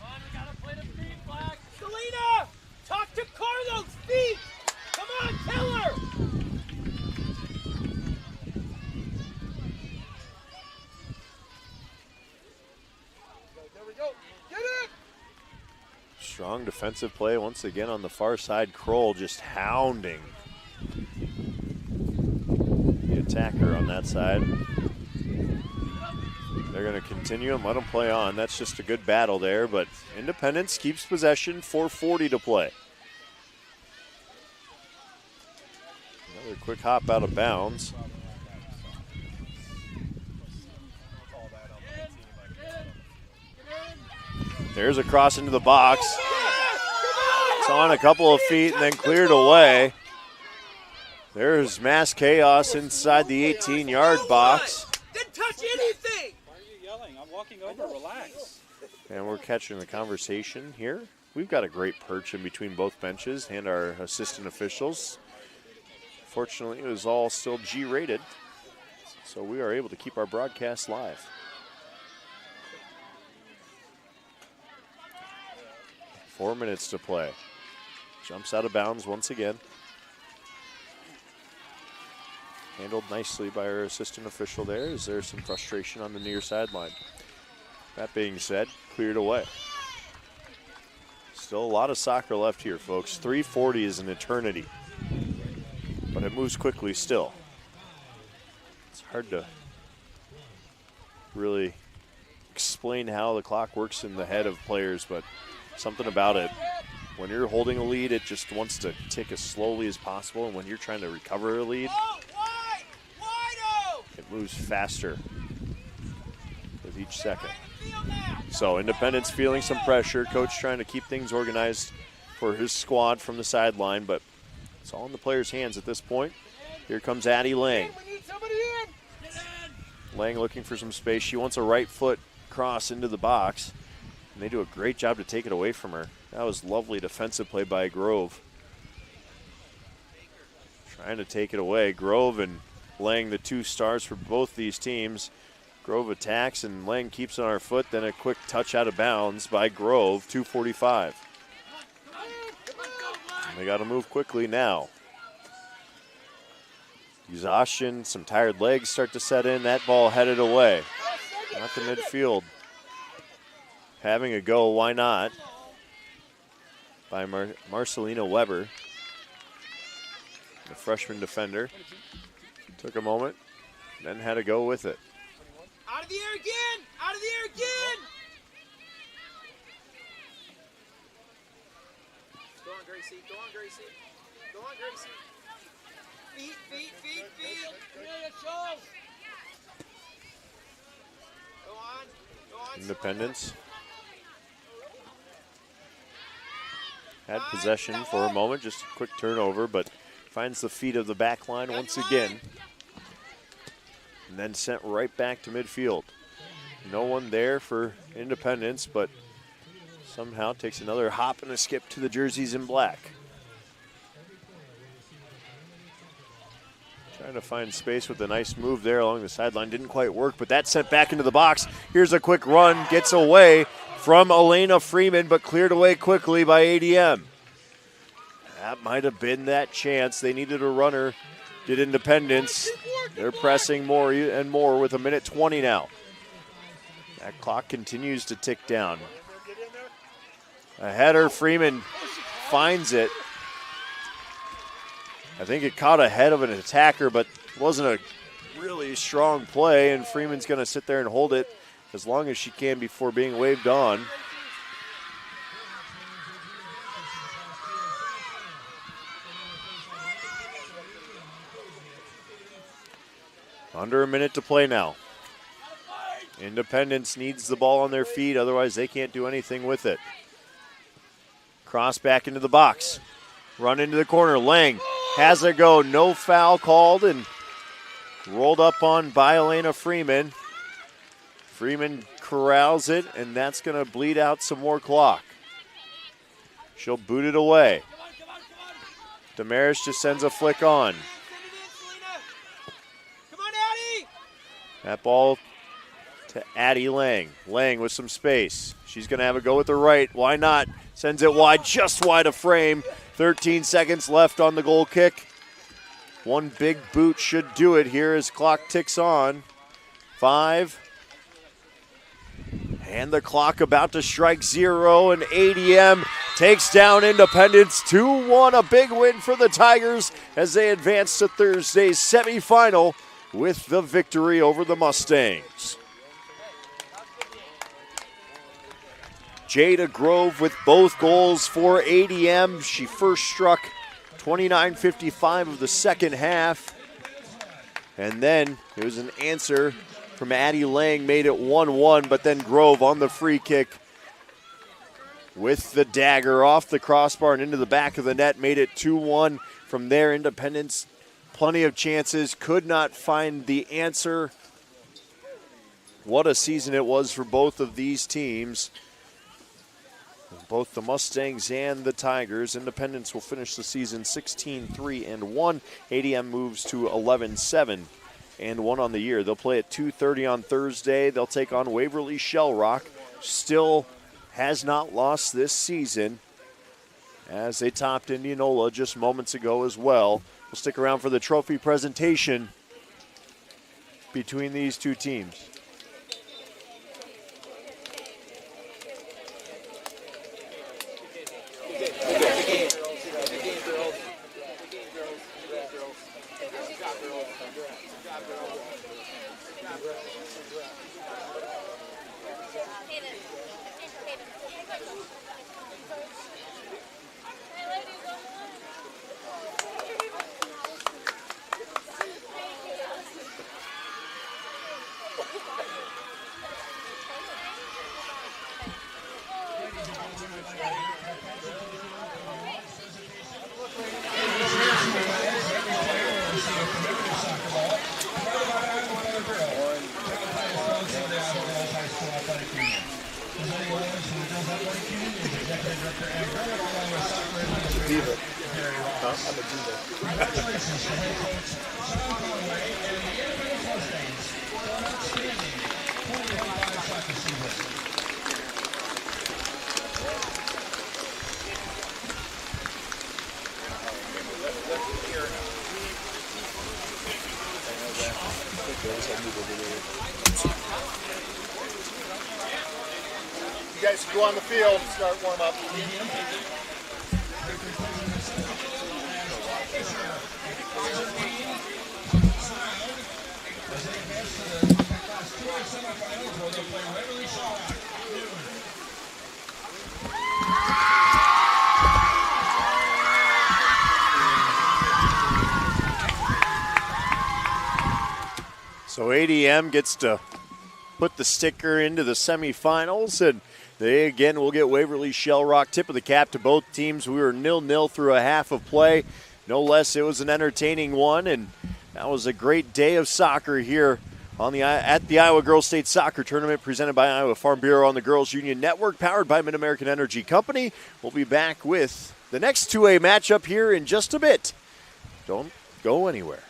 Selena, talk to Carlos, speak. Come on, tell her. There we go. Get it. Strong defensive play once again on the far side. Kroll just hounding the attacker on that side. They're going to continue and let them play on. That's just a good battle there, but Independence keeps possession, 4:40 to play. Another quick hop out of bounds. There's a cross into the box. It's on a couple of feet and then cleared away. There's mass chaos inside the 18-yard box. Didn't touch anything. I'm walking over, relax. And we're catching the conversation here. We've got a great perch in between both benches and our assistant officials. Fortunately, it was all still G-rated, so we are able to keep our broadcast live. Four minutes to play. Jumps out of bounds once again. Handled nicely by our assistant official there. Is there some frustration on the near sideline? That being said, cleared away. Still a lot of soccer left here, folks. 3:40 is an eternity, but it moves quickly still. It's hard to really explain how the clock works in the head of players, but something about it. When you're holding a lead, it just wants to tick as slowly as possible, and when you're trying to recover a lead, it moves faster with each second. So Independence feeling some pressure. Coach trying to keep things organized for his squad from the sideline, but it's all in the players' hands at this point. Here comes Addie Lang. Lang looking for some space. She wants a right foot cross into the box, and they do a great job to take it away from her. That was lovely defensive play by Grove. Trying to take it away. Grove and Lang, the two stars for both these teams. Grove attacks and Lang keeps on her foot, then a quick touch out of bounds by Grove, 2:45. And they got to move quickly now. Exhaustion, some tired legs start to set in. That ball headed away. Not to midfield. Having a go, why not? By Marcelina Weber, the freshman defender. Took a moment, then had to go with it. Out of the air again! Out of the air again! Go on, Gracie. Go on, Gracie. Go on, Gracie. Feet, feet, feet, feet. Go on. Go on. Independence had possession for a moment, just a quick turnover, but finds the feet of the back line once again. And then sent right back to midfield. No one there for Independence, but somehow takes another hop and a skip to the jerseys in black. Trying to find space with a nice move there along the sideline. Didn't quite work, but that sent back into the box. Here's a quick run, gets away from Elena Freeman, but cleared away quickly by ADM. That might have been that chance. They needed a runner. Did Independence. They're pressing more and more with 1:20 now. That clock continues to tick down. A header, Freeman finds it. I think it caught ahead of an attacker, but wasn't a really strong play, and Freeman's going to sit there and hold it as long as she can before being waved on. Under a minute to play now. Independence needs the ball on their feet, otherwise they can't do anything with it. Cross back into the box. Run into the corner. Lang has a go. No foul called and rolled up on by Elena Freeman. Freeman corrals it, and that's going to bleed out some more clock. She'll boot it away. Damaris just sends a flick on. That ball to Addie Lang. Lang with some space. She's going to have a go with the right. Why not? Sends it wide, just wide of frame. 13 seconds left on the goal kick. One big boot should do it here as clock ticks on. 5. And the clock about to strike 0, and ADM takes down Independence 2-1. A big win for the Tigers as they advance to Thursday's semifinal with the victory over the Mustangs. Jada Grove with both goals for ADM. She first struck 29:55 of the second half. And then it was an answer from Addie Lang, made it 1-1, but then Grove on the free kick with the dagger off the crossbar and into the back of the net, made it 2-1. From there, Independence, plenty of chances, could not find the answer. What a season it was for both of these teams. Both the Mustangs and the Tigers. Independence will finish the season 16-3-1. ADM moves to 11-7-1 on the year. They'll play at 2:30 on Thursday. They'll take on Waverly Shell Rock. Still has not lost this season, as they topped Indianola just moments ago as well. We'll stick around for the trophy presentation between these two teams. You guys can go on the field and start warm up. So ADM gets to put the sticker into the semifinals, and they again will get Waverly Shell Rock. Tip of the cap to both teams. We were 0-0 through a half of play. No less, it was an entertaining one, and that was a great day of soccer here at the Iowa Girls State Soccer Tournament presented by Iowa Farm Bureau on the Girls Union Network, powered by Mid-American Energy Company. We'll be back with the next 2A matchup here in just a bit. Don't go anywhere.